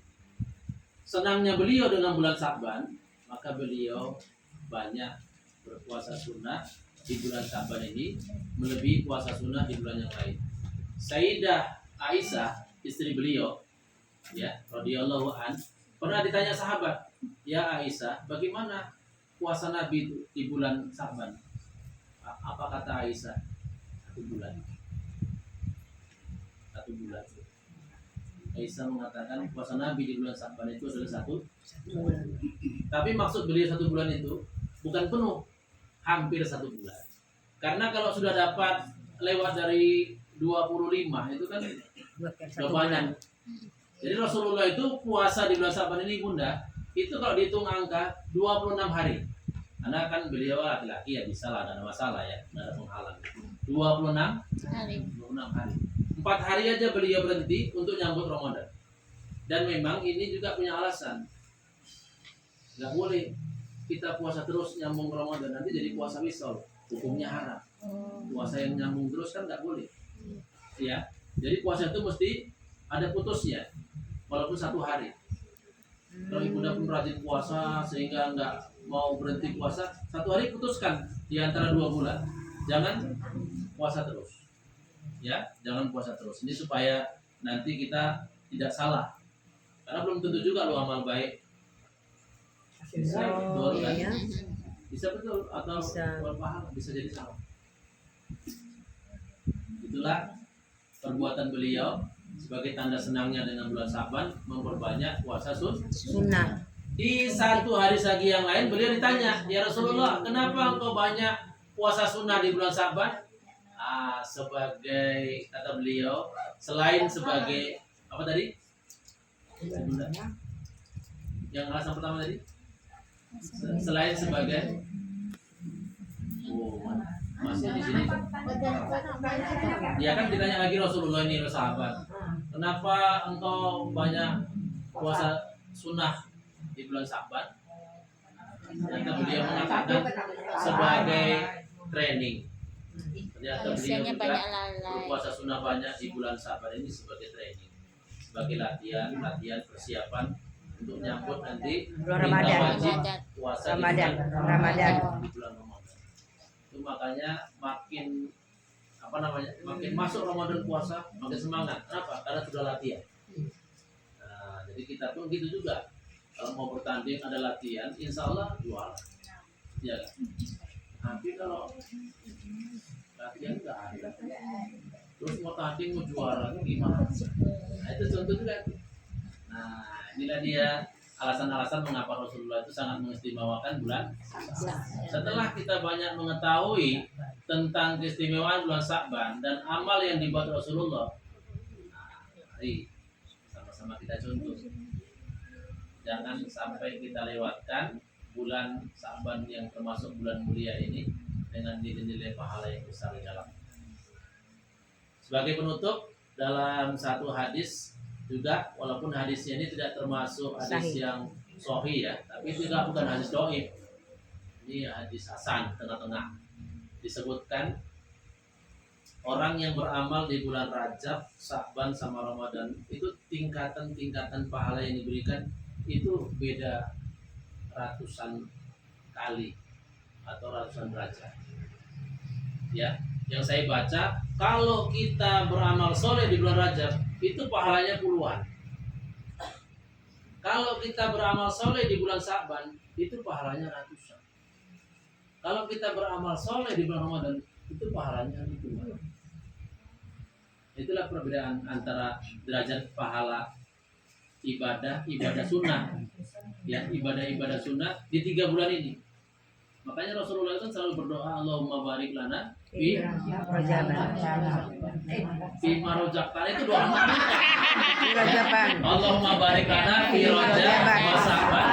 senangnya beliau dengan bulan Sa'ban, maka beliau banyak berpuasa sunnah di bulan Sa'ban ini melebihi puasa sunnah di bulan yang lain. Sayyidah Aisyah, istri beliau, ya, radhiyallahu an, pernah ditanya sahabat, "Ya Aisyah, bagaimana puasa Nabi itu di bulan Sa'ban?" Apa kata Aisyah? 1 bulan. 1 bulan. Aisyah mengatakan puasa Nabi di bulan Sa'ban itu adalah 1 bulan. Tapi maksud beliau 1 bulan itu bukan penuh, hampir 1 bulan. Karena kalau sudah dapat lewat dari 25 itu kan udah banyak. Jadi Rasulullah itu puasa di bulan Sa'ban ini Bunda, itu kalau dihitung angka 26 hari. Karena kan beliau laki-laki ya bisa lah, ada masalah ya, ada penghalang. 26 hari. 4 hari aja beliau berhenti untuk nyambut Ramadan. Dan memang ini juga punya alasan. Gak boleh kita puasa terus nyambung Ramadan, nanti jadi puasa wisol. Hukumnya haram. Puasa yang nyambung terus kan gak boleh. Ya, jadi puasa itu mesti ada putusnya, walaupun 1 hari. Kalau ibunda pun rajin puasa sehingga nggak mau berhenti puasa, 1 hari putuskan di antara 2 bulan, jangan puasa terus. Ya, jangan puasa terus. Ini supaya nanti kita tidak salah, karena belum tentu juga lo amal baik. Bisa betul kan? Bisa betul atau berpahala, bisa jadi salah. Itulah perbuatan beliau sebagai tanda senangnya dengan bulan Sa'ban, memperbanyak puasa Sunnah. Di 1 hari lagi yang lain beliau ditanya, "Ya Rasulullah, kenapa engkau banyak puasa sunnah di bulan Sa'ban?" Sebagai kata beliau, selain sebagai apa tadi? Yang alasan pertama tadi? Selain sebagai masih di sini. Ya kan ditanya lagi Rasulullah ini sahabat, kenapa engkau banyak puasa sunnah di bulan Sa'ban? Ternyata beliau mengatakan sebagai training. Ternyata beliau juga berpuasa sunnah banyak di bulan Sa'ban ini sebagai training, sebagai latihan persiapan untuk nyambut nanti Ramadan. puasa Ramadan. di bulan Ramadan. Itu makanya makin makin masuk Ramadan puasa makin semangat. Kenapa? Karena sudah latihan. Nah, jadi kita pun gitu juga. Kalau mau bertanding ada latihan, insya Allah juara. Ya kan? Tapi kalau latihan nggak ada, terus mau tanding mau juara gimana? Nah itu contoh juga. Nah inilah dia alasan-alasan mengapa Rasulullah itu sangat mengistimewakan bulan Sya'ban. Setelah kita banyak mengetahui tentang keistimewaan bulan Sya'ban dan amal yang dibuat Rasulullah, nah, mari sama-sama kita contoh. Jangan sampai kita lewatkan bulan Sya'ban yang termasuk bulan mulia ini dengan nilai-nilai pahala yang besar di dalam. Sebagai penutup, dalam satu hadis juga, walaupun hadisnya ini tidak termasuk hadis yang sahih ya, tapi juga bukan hadis dhaif. Ini hadis hasan, tengah-tengah. Disebutkan orang yang beramal di bulan Rajab, Sya'ban sama Ramadan itu tingkatan-tingkatan pahala yang diberikan itu beda ratusan kali atau ratusan derajat. Ya, yang saya baca, kalau kita beramal soleh di bulan Rajab itu pahalanya puluhan. Kalau kita beramal soleh di bulan Sya'ban itu pahalanya ratusan. Kalau kita beramal soleh di bulan Ramadan itu pahalanya ribuan. Itulah perbedaan antara derajat pahala ibadah sunnah, ya ibadah sunnah di 3 bulan ini. Makanya Rasulullah itu selalu berdoa, Allahumma barik lana fi marojabtan, itu doa Allahumma barik lana fi rajab wa Sya'ban.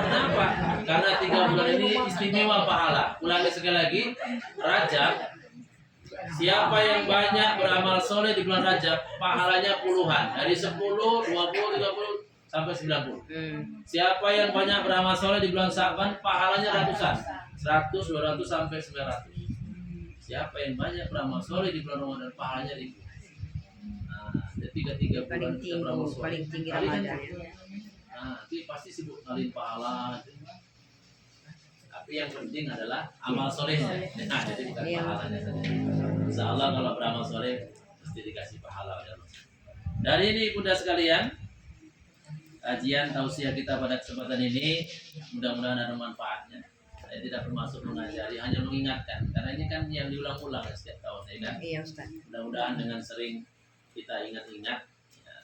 Kenapa? Karena 3 bulan ini istimewa pahala. Ulangi sekali lagi, Rajab. Siapa yang banyak beramal soleh di bulan Rajab, pahalanya puluhan, dari 10, 20, 30 sampai 90. Siapa yang banyak beramal soleh di bulan Sya'ban, pahalanya ratusan, 100, 200 sampai 900. Siapa yang banyak beramal soleh di bulan Ramadan, pahalanya 1000. Nah, tiga bulan kita beramal soleh. Paling tinggi Ramadan. Nah, itu pasti sibuk ngalin pahala. Tapi yang penting adalah amal solehnya. Nah, jadi bukan pahalanya saja. Insya Allah kalau beramal soleh mesti dikasih pahala oleh Allah. Dari ini bunda sekalian, kajian tausiah kita pada kesempatan ini mudah-mudahan ada manfaatnya. Saya tidak bermaksud mengajari, hanya mengingatkan. Karena ini kan yang diulang-ulang setiap tahun, ya kan? Iya Ustaz. Mudah-mudahan dengan sering kita ingat-ingat, ya,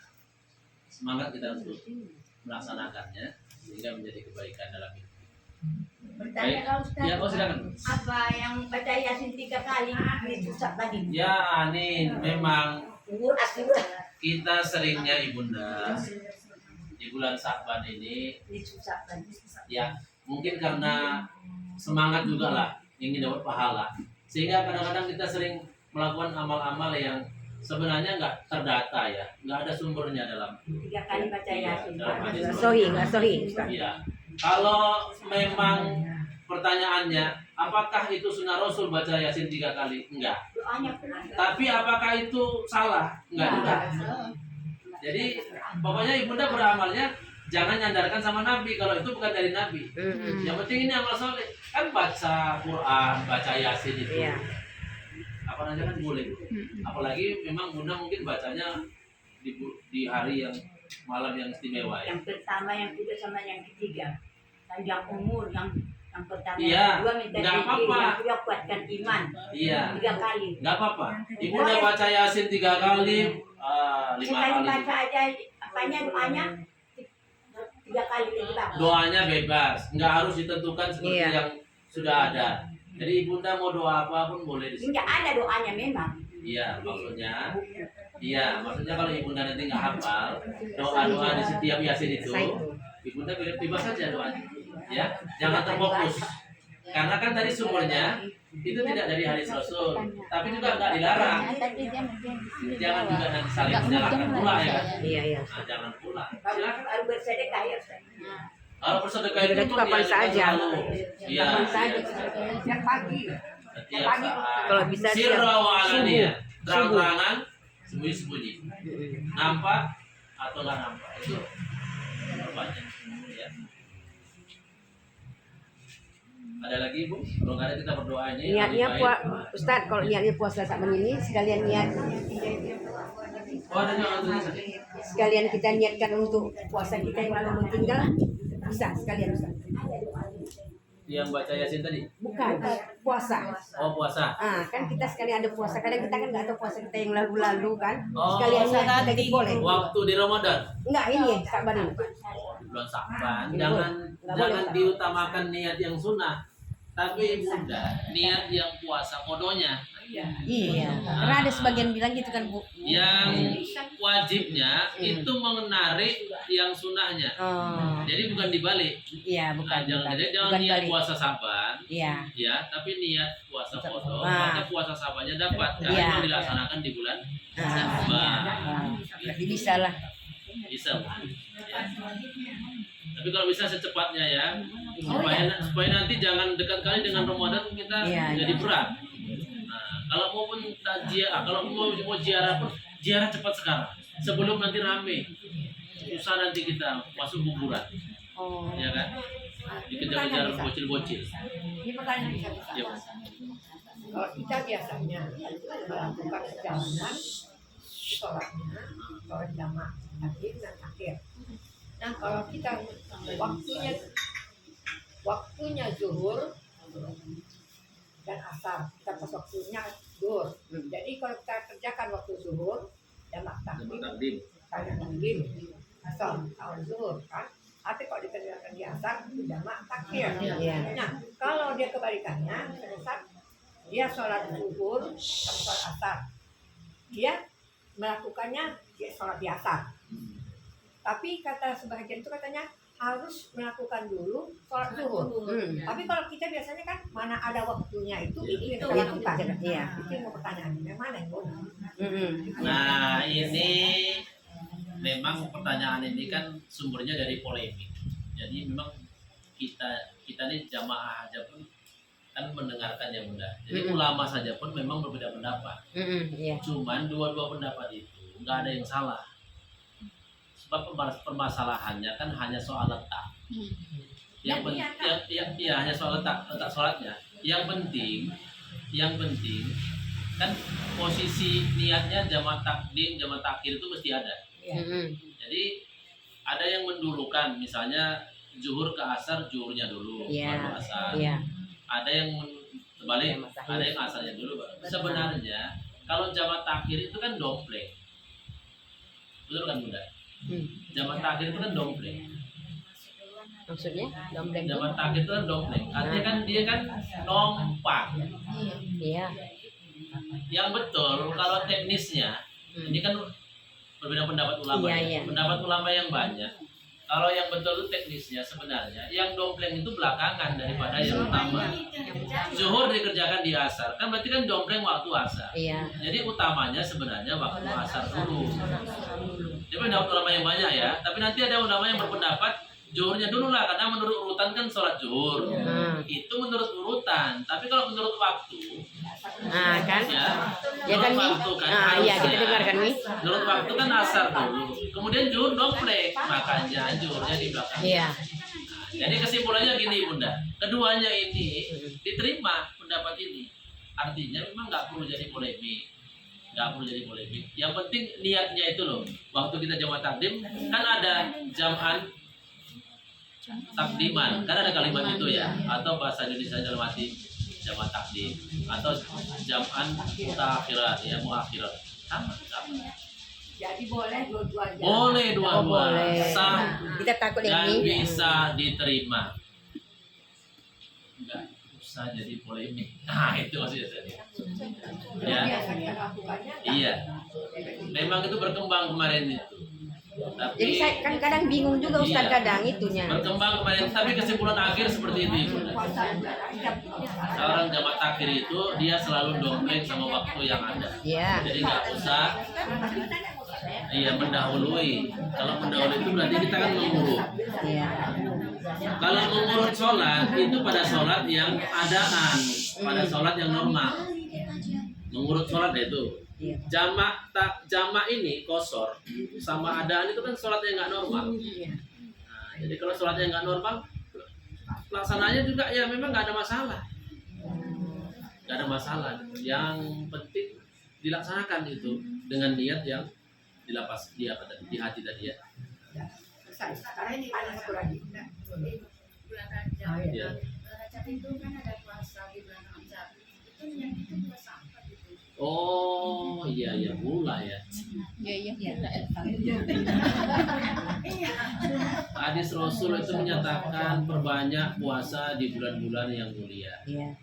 semangat kita untuk melaksanakannya sehingga menjadi kebaikan dalam hidup. Bertanya kau Ustaz, Ya, silakan. apa yang baca Yasin 3 kali ini susah tadi? Ya, ini memang Asli kita seringnya ibunda di bulan Sya'ban ini, ini susah tadi. ya mungkin karena semangat juga lah ingin dapat pahala, sehingga kadang-kadang kita sering melakukan amal-amal yang sebenarnya nggak terdata ya, nggak ada sumbernya dalam 3 kali baca Yasin. dalam hadis. Nggak sohi Ustaz. Iya. Kalau memang pertanyaannya, apakah itu sunnah Rasul baca Yasin 3 kali? Enggak. Doanya pernah. Tapi apakah itu salah? Enggak juga. Jadi pokoknya ibunda beramalnya jangan nyandarkan sama Nabi kalau itu bukan dari Nabi. Yang penting ini amal soleh. Kan baca Quran, baca Yasin itu. Iya. Apa namanya kan boleh. Apalagi memang bunda mungkin bacanya di hari yang malam yang istimewa ya. Yang pertama, yang kedua sama yang ketiga. Panjang umur yang pertama, Iya, yang kedua minta nggak rezeki, apa-apa. yang kedua kuatkan iman. Iya. 3 kali. Enggak apa-apa. Ibu udah baca Yasin 3 kali, 5 Sekali kali. baca aja apanya doanya 3 kali bebas. Doanya bebas, nggak harus ditentukan seperti Iya. yang sudah ada. Jadi ibunda mau doa apapun boleh di sini. Enggak ada doanya memang. Iya, maksudnya kalau ibunda nanti nggak hafal doa-doa di setiap Yasin itu, ibunda bebas saja doanya. Ya, jangan terfokus. Karena kan tadi sumbernya itu tidak dari hadis Rasul, tapi juga nggak dilarang. Jangan juga nanti saling menyalahkan pula ya kan? Iya. Nah, jangan pula. Kalau harus bersedekah ya Ustaz. Kalau bersedekah itu Berarti kapan saja. Iya. Kapan saja. Yang pagi. Setiap saat. Kalau bisa siap. Sirra wa alaniyah. Subuh. Terang-terangan, sembunyi-sembunyi. Nampak atau nggak nampak itu banyak. Ya. Ada lagi Bu? Kalau nggak ada kita berdoa ini. Niatnya lebih baik. Ustaz, kalau niatnya puasa Sya'ban ini sekalian niat, Oh, ada yang tulisan. sekalian kita niatkan untuk puasa kita yang lalu meninggal, bisa sekalian Ustaz. yang baca Yasin tadi? Bukan, puasa. Oh, puasa. Kan kita sekali ada puasa. Kadang kita kan nggak tahu puasa kita yang lalu-lalu kan. Oh, Sekalian kita gitu boleh. Waktu di Ramadan. Enggak ini Sabar ini. Oh, di bulan Sa'ban. Nggak Jangan boleh. jangan diutamakan niat yang sunnah. Tapi bunda, niat yang puasa kodonya. Iya. Karena ada sebagian bilang gitu kan Bu. Yang wajibnya itu mengenari yang sunnahnya. Oh, Jadi bukan dibalik. iya bukan. Jangan Bukan niat balik. puasa Saban, Iya. ya, tapi niat puasa kodo, Ah. maka puasa Sabannya dapat karena Iya. itu dilaksanakan di bulan Ah, Saban. berarti bisa lah. Bisa. Ya. Tapi kalau bisa secepatnya ya, supaya nanti jangan dekat kali dengan Ramadan kita Iya, jadi iya. berat. Nah, kalau maupun takjiah, kalau mau ziarah pun ziarah cepat sekarang, sebelum nanti rame. Susah nanti kita masuk kuburan, Oh. ya kan? Dikejar-kejar bocil-bocil. Ini pertanyaan bisa. Ya. Kalau kita biasanya melakukan perjalanan sholatnya, sholat jamaah akhir dan akhir. Nah kalau kita waktunya zuhur dan asar, kita pas waktunya zuhur. Jadi kalau kita kerjakan waktu zuhur, jamak takdim, Takdim. takdim, asar, tahun zuhur kan. Tapi kalau dikerjakan di asar, itu jamak takhir. Iya. Nah, kalau dia kebalikannya, pada dia sholat zuhur sama sholat asar, dia melakukannya dia sholat di asar. Tapi kata sebagian itu katanya harus melakukan dulu sholat zuhur. Tapi kalau kita biasanya kan mana ada waktunya itu yang kita lakukan. Iya. Itu yang mau pertanyaannya, yang mana yang benar? Nah, ini memang pertanyaan ini kan sumbernya dari polemik. Jadi memang kita nih jamaah aja pun kan mendengarkan ya bunda. Jadi ulama saja pun memang berbeda pendapat. Iya. Cuman dua-dua pendapat itu nggak ada yang salah. Sebab permasalahannya kan hanya soal letak. Yang hanya soal letak sholatnya. Yang penting kan posisi niatnya jamaah takdim, jamaah takhir itu mesti ada. Jadi ada yang mendulukan, misalnya zuhur ke asar, zuhurnya dulu, Iya. baru asar. Iya. Ada yang terbalik, Jamaah takhir. ada yang asarnya dulu. Sebenarnya kalau jamaah takhir itu kan dompleng, betul kan bunda? Jamaah takhir itu kan dompleng. Maksudnya dompleng. Jamaah takhir itu kan dompleng. Artinya kan dia kan nompak. Iya. Yang betul kalau teknisnya ini kan berbeda pendapat ulama. Iya, Ya. iya. Pendapat ulama yang banyak. Kalau yang betul itu teknisnya sebenarnya yang dompleng itu belakangan daripada yang utama. Zuhur dikerjakan di asar, kan berarti kan dompleng waktu asar. Iya. Jadi utamanya sebenarnya waktu asar dulu. Jadi pendapat ulama yang banyak ya. Tapi nanti ada ulama yang berpendapat zuhurnya dulu lah, karena menurut urutan kan sholat zuhur. Itu menurut urutan. Tapi kalau menurut waktu, Kan? ya, Ya kan menurut Mi? waktu kan Iya, kita harusnya. dengarkan Mi. Menurut waktu kan asar dulu, kemudian zuhur dompleng, makanya zuhurnya di belakang. Iya. Jadi kesimpulannya gini bunda, keduanya ini diterima pendapat ini, artinya memang nggak perlu jadi polemik, Yang penting niatnya itu loh. Waktu kita jamaah takdim kan ada jam'an takdiman, kan ada kalimat itu ya, atau bahasa Indonesia dalam arti jamaah takdim atau jam'an mutakhirat ya, muakhirat sama. Jadi boleh dua-duanya. Boleh Oh, dua-dua, boleh. sah Kita takut dan yang ini. bisa diterima. Enggak usah jadi polemik. Nah, itu maksudnya tadi. Ya. Biasa kita lakukannya. Iya. Memang itu berkembang kemarin itu. Tapi Jadi saya kan kadang bingung juga Ustaz Iya. kadang itunya. berkembang kemarin, tapi kesimpulan akhir seperti itu. Ibu. Seorang jamaah takhir itu dia selalu dompleng sama waktu yang ada. Iya. Jadi nggak usah mendahului. Kalau mendahului itu berarti kita kan mengurut. Iya. Kalau mengurut sholat itu pada sholat yang adaan, pada sholat yang normal. Mengurut sholat itu. Iya. Jamak ini kosor sama adaan itu kan sholat yang nggak normal. Iya. Nah, jadi kalau sholatnya nggak normal, pelaksananya juga ya memang nggak ada masalah. Nggak ada masalah. Yang penting dilaksanakan itu dengan niat yang dilapas di hati tadi ya. Selesai. Sekarang ini ada satu lagi. Ya. itu kan ada puasa di bulan Rajab. Itu yang itu puasa apa gitu? Oh iya ya, mulai ya. Iya. Hadis Rasul itu menyatakan perbanyak puasa di bulan-bulan yang mulia. Iya.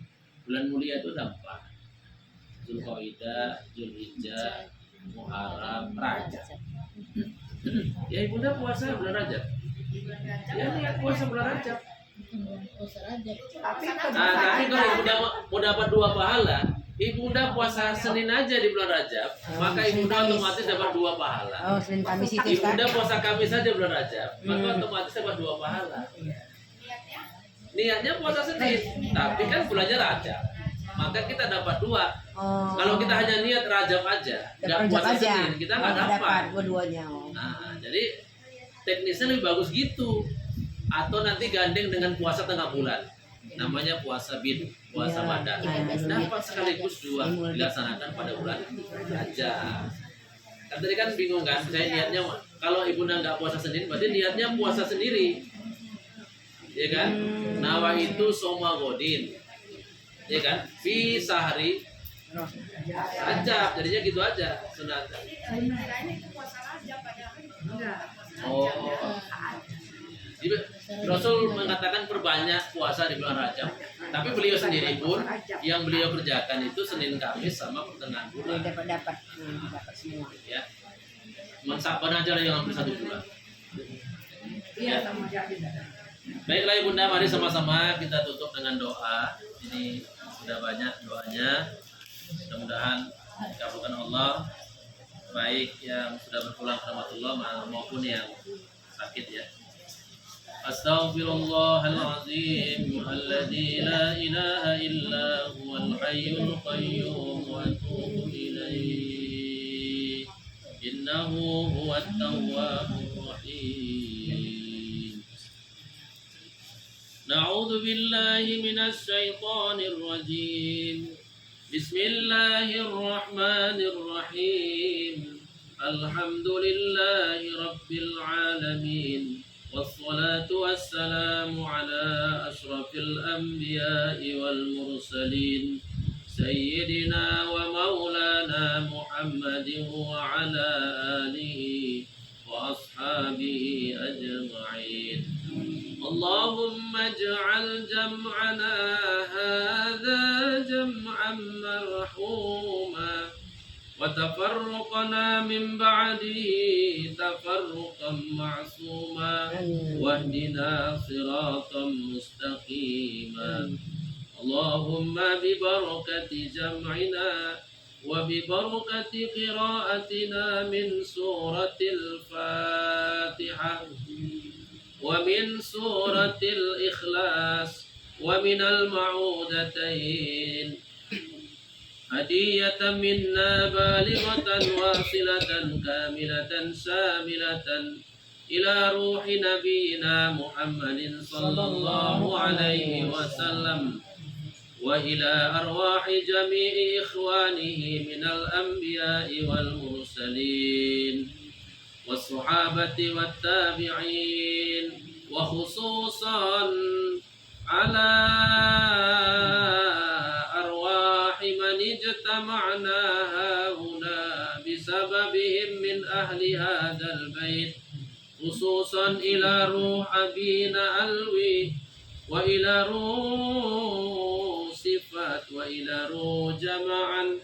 Bulan mulia itu ada 4. Zulqa'dah, Zulhijjah, Muharram, Rajab. Ya ibunda puasa bulan Rajab. Ya niat puasa bulan Rajab. Tapi Nah, tapi kalau ibunda mau dapat 2 pahala, ibunda puasa Senin aja di bulan Rajab, maka ibunda otomatis dapat 2 pahala. Oh, Senin Kamis itu Ustaz. Ibunda puasa Kamis saja bulan Rajab, maka otomatis dapat 2 pahala. Niatnya puasa Senin, tapi kan bulannya Rajab, maka kita dapat 2. Oh. Kalau kita hanya niat Rajab aja, nggak Rajab puasa aja. Senin, kita nggak dapat. dua-duanya. Oh. Nah, jadi teknisnya lebih bagus gitu. Atau nanti gandeng dengan puasa tengah bulan, namanya puasa bid, puasa Iya. badan. Dapat sekaligus 2 dilaksanakan pada bulan Rajab. Kan tadi kan bingung kan, saya niatnya kalau ibunda nggak puasa Senin, berarti niatnya puasa sendiri, ya kan? Nawa itu soma godin, ya kan? Fi sahri Rajab, jadinya gitu aja sunatan. Kirain itu puasa Rajab padahal enggak. Oh, jadi Rasul mengatakan perbanyak puasa di bulan Rajab. Tapi beliau sendiri pun yang beliau kerjakan itu Senin Kamis sama pertengahan bulan. Dapat semua. Ya, mensabar aja lah yang hampir 1 bulan. Ya. Baiklah ibunda, mari sama-sama kita tutup dengan doa. Ini sudah banyak doanya. Mudah-mudahan dikabulkan Allah. Baik yang sudah berpulang ke rahmatullah maupun yang sakit ya. Astaghfirullahalazim alladzi la ilaha illa huwal hayyul qayyum wa atubu ilaihi innahu huwat tawwabur rahim. Na'udzu billahi minasy syaithanir rajim. Bismillahirrahmanirrahim. Alhamdulillahi rabbil alamin. والصلاة والسلام على أشرف الأنبياء والمرسلين سيدنا ومولانا محمد وعلى آله وأصحابه أجمعين. اللهم اجعل جمعنا هذا جمعا مرحوما وتفرقنا من بعده تفرقا معصوما واهدنا صراطا مستقيما. اللهم ببركة جمعنا وببركة قراءتنا من سورة الفاتحة ومن سورة الإخلاص ومن المعوذتين هدية منا بالغة واصلة كاملة شاملة إلى روح نبينا محمد صلى الله عليه وسلم وإلى أرواح جميع إخوانه من الأنبياء والمرسلين والصحابة والتابعين وخصوصا على أرواح من اجتمعنا هنا بسببهم من أهل هذا البيت خصوصا إلى روح أبينا ألوي وإلى روح صفات وإلى روح جماعا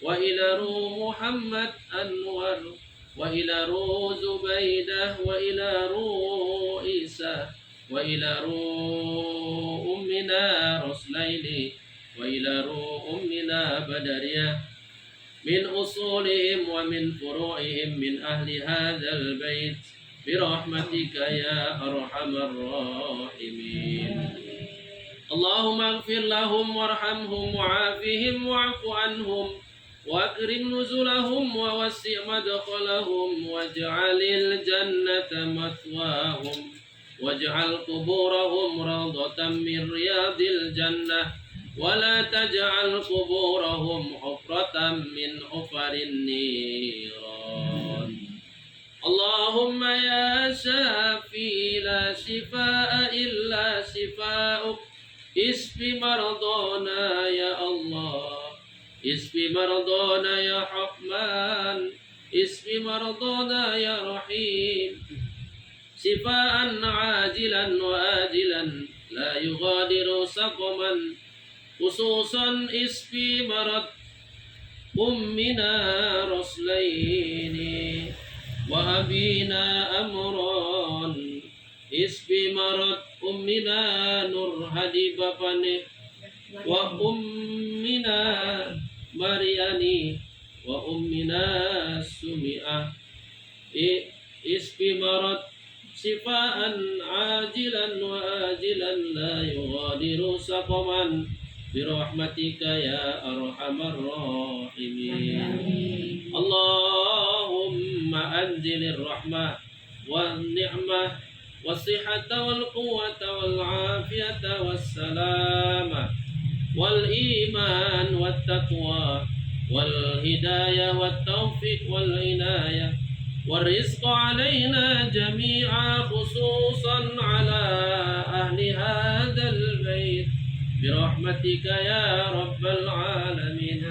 وإلى روح محمد أنور وإلى روح زبيدة وإلى روح عيسى وإلى روح أمنا رسليل وإلى روح أمنا بدرية من أصولهم ومن فروعهم من أهل هذا البيت برحمتك يا أرحم الراحمين. اللهم اغفر لهم وارحمهم وعافهم واعف عنهم وأكرم نزلهم ووسع مدخلهم واجعل الجنة مثواهم واجعل قبورهم روضة من رياض الجنة ولا تجعل قبورهم حفرة من حفر النيران. اللهم يا شافي لا شفاء إلا شفاؤك اشف مرضانا يا الله اشف مرضانا يا رحمن اشف مرضانا يا رحيم شفاء عاجلا وآجلا لا يغادر سقما خصوصا اشف مرض أمنا رسلين وأبينا أمران اشف مرض أمنا نور هدي باباني وأمنا مرياني وأمنا سمئة اشف مرض شفاء عاجلا وآجلا لا يغادر سقما برحمتك يا أرحم الراحمين اللهم أنزل الرحمة والنعمة والصحة والقوة والعافية والسلامة والإيمان والتقوى والهداية والتوفيق والعناية والرزق علينا جميعا خصوصا على أهل هذا البيت برحمتك يا رب العالمين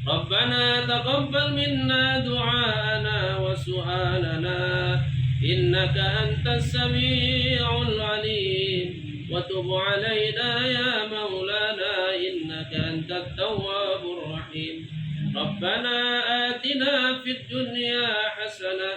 ربنا تقبل منا دعاءنا وسؤالنا إنك أنت السميع العليم وتب علينا يا مولانا إنك أنت التواب الرحيم ربنا آتنا في الدنيا حسنة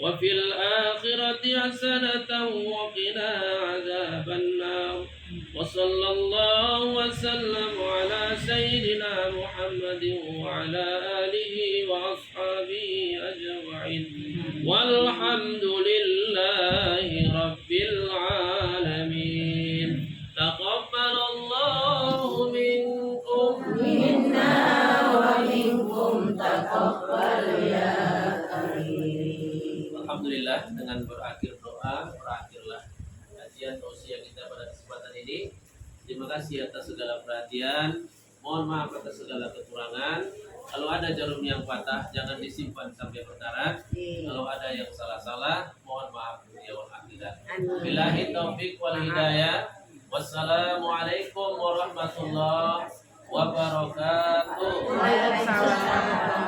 وفي الآخرة حسنة وقنا عذاب النار وصلى الله وسلم على سيدنا محمد وعلى آله وأصحابه أجمعين والحمد لله رب العالمين تقبل الله منكم Minna wa minkum taqabbal ya karim. Alhamdulillah, dengan berakhir doa, berakhirlah kajian tausiah kita pada kesempatan ini. Terima kasih atas segala perhatian. Mohon maaf atas segala kekurangan. Kalau ada jarum yang patah, jangan disimpan sampai berkarat. Kalau ada yang salah-salah, mohon maaf dunia wal akhirat. Billahi taufiq wal hidayah. Wassalamualaikum warahmatullahi wabarakatuh. Waalaikumsalam.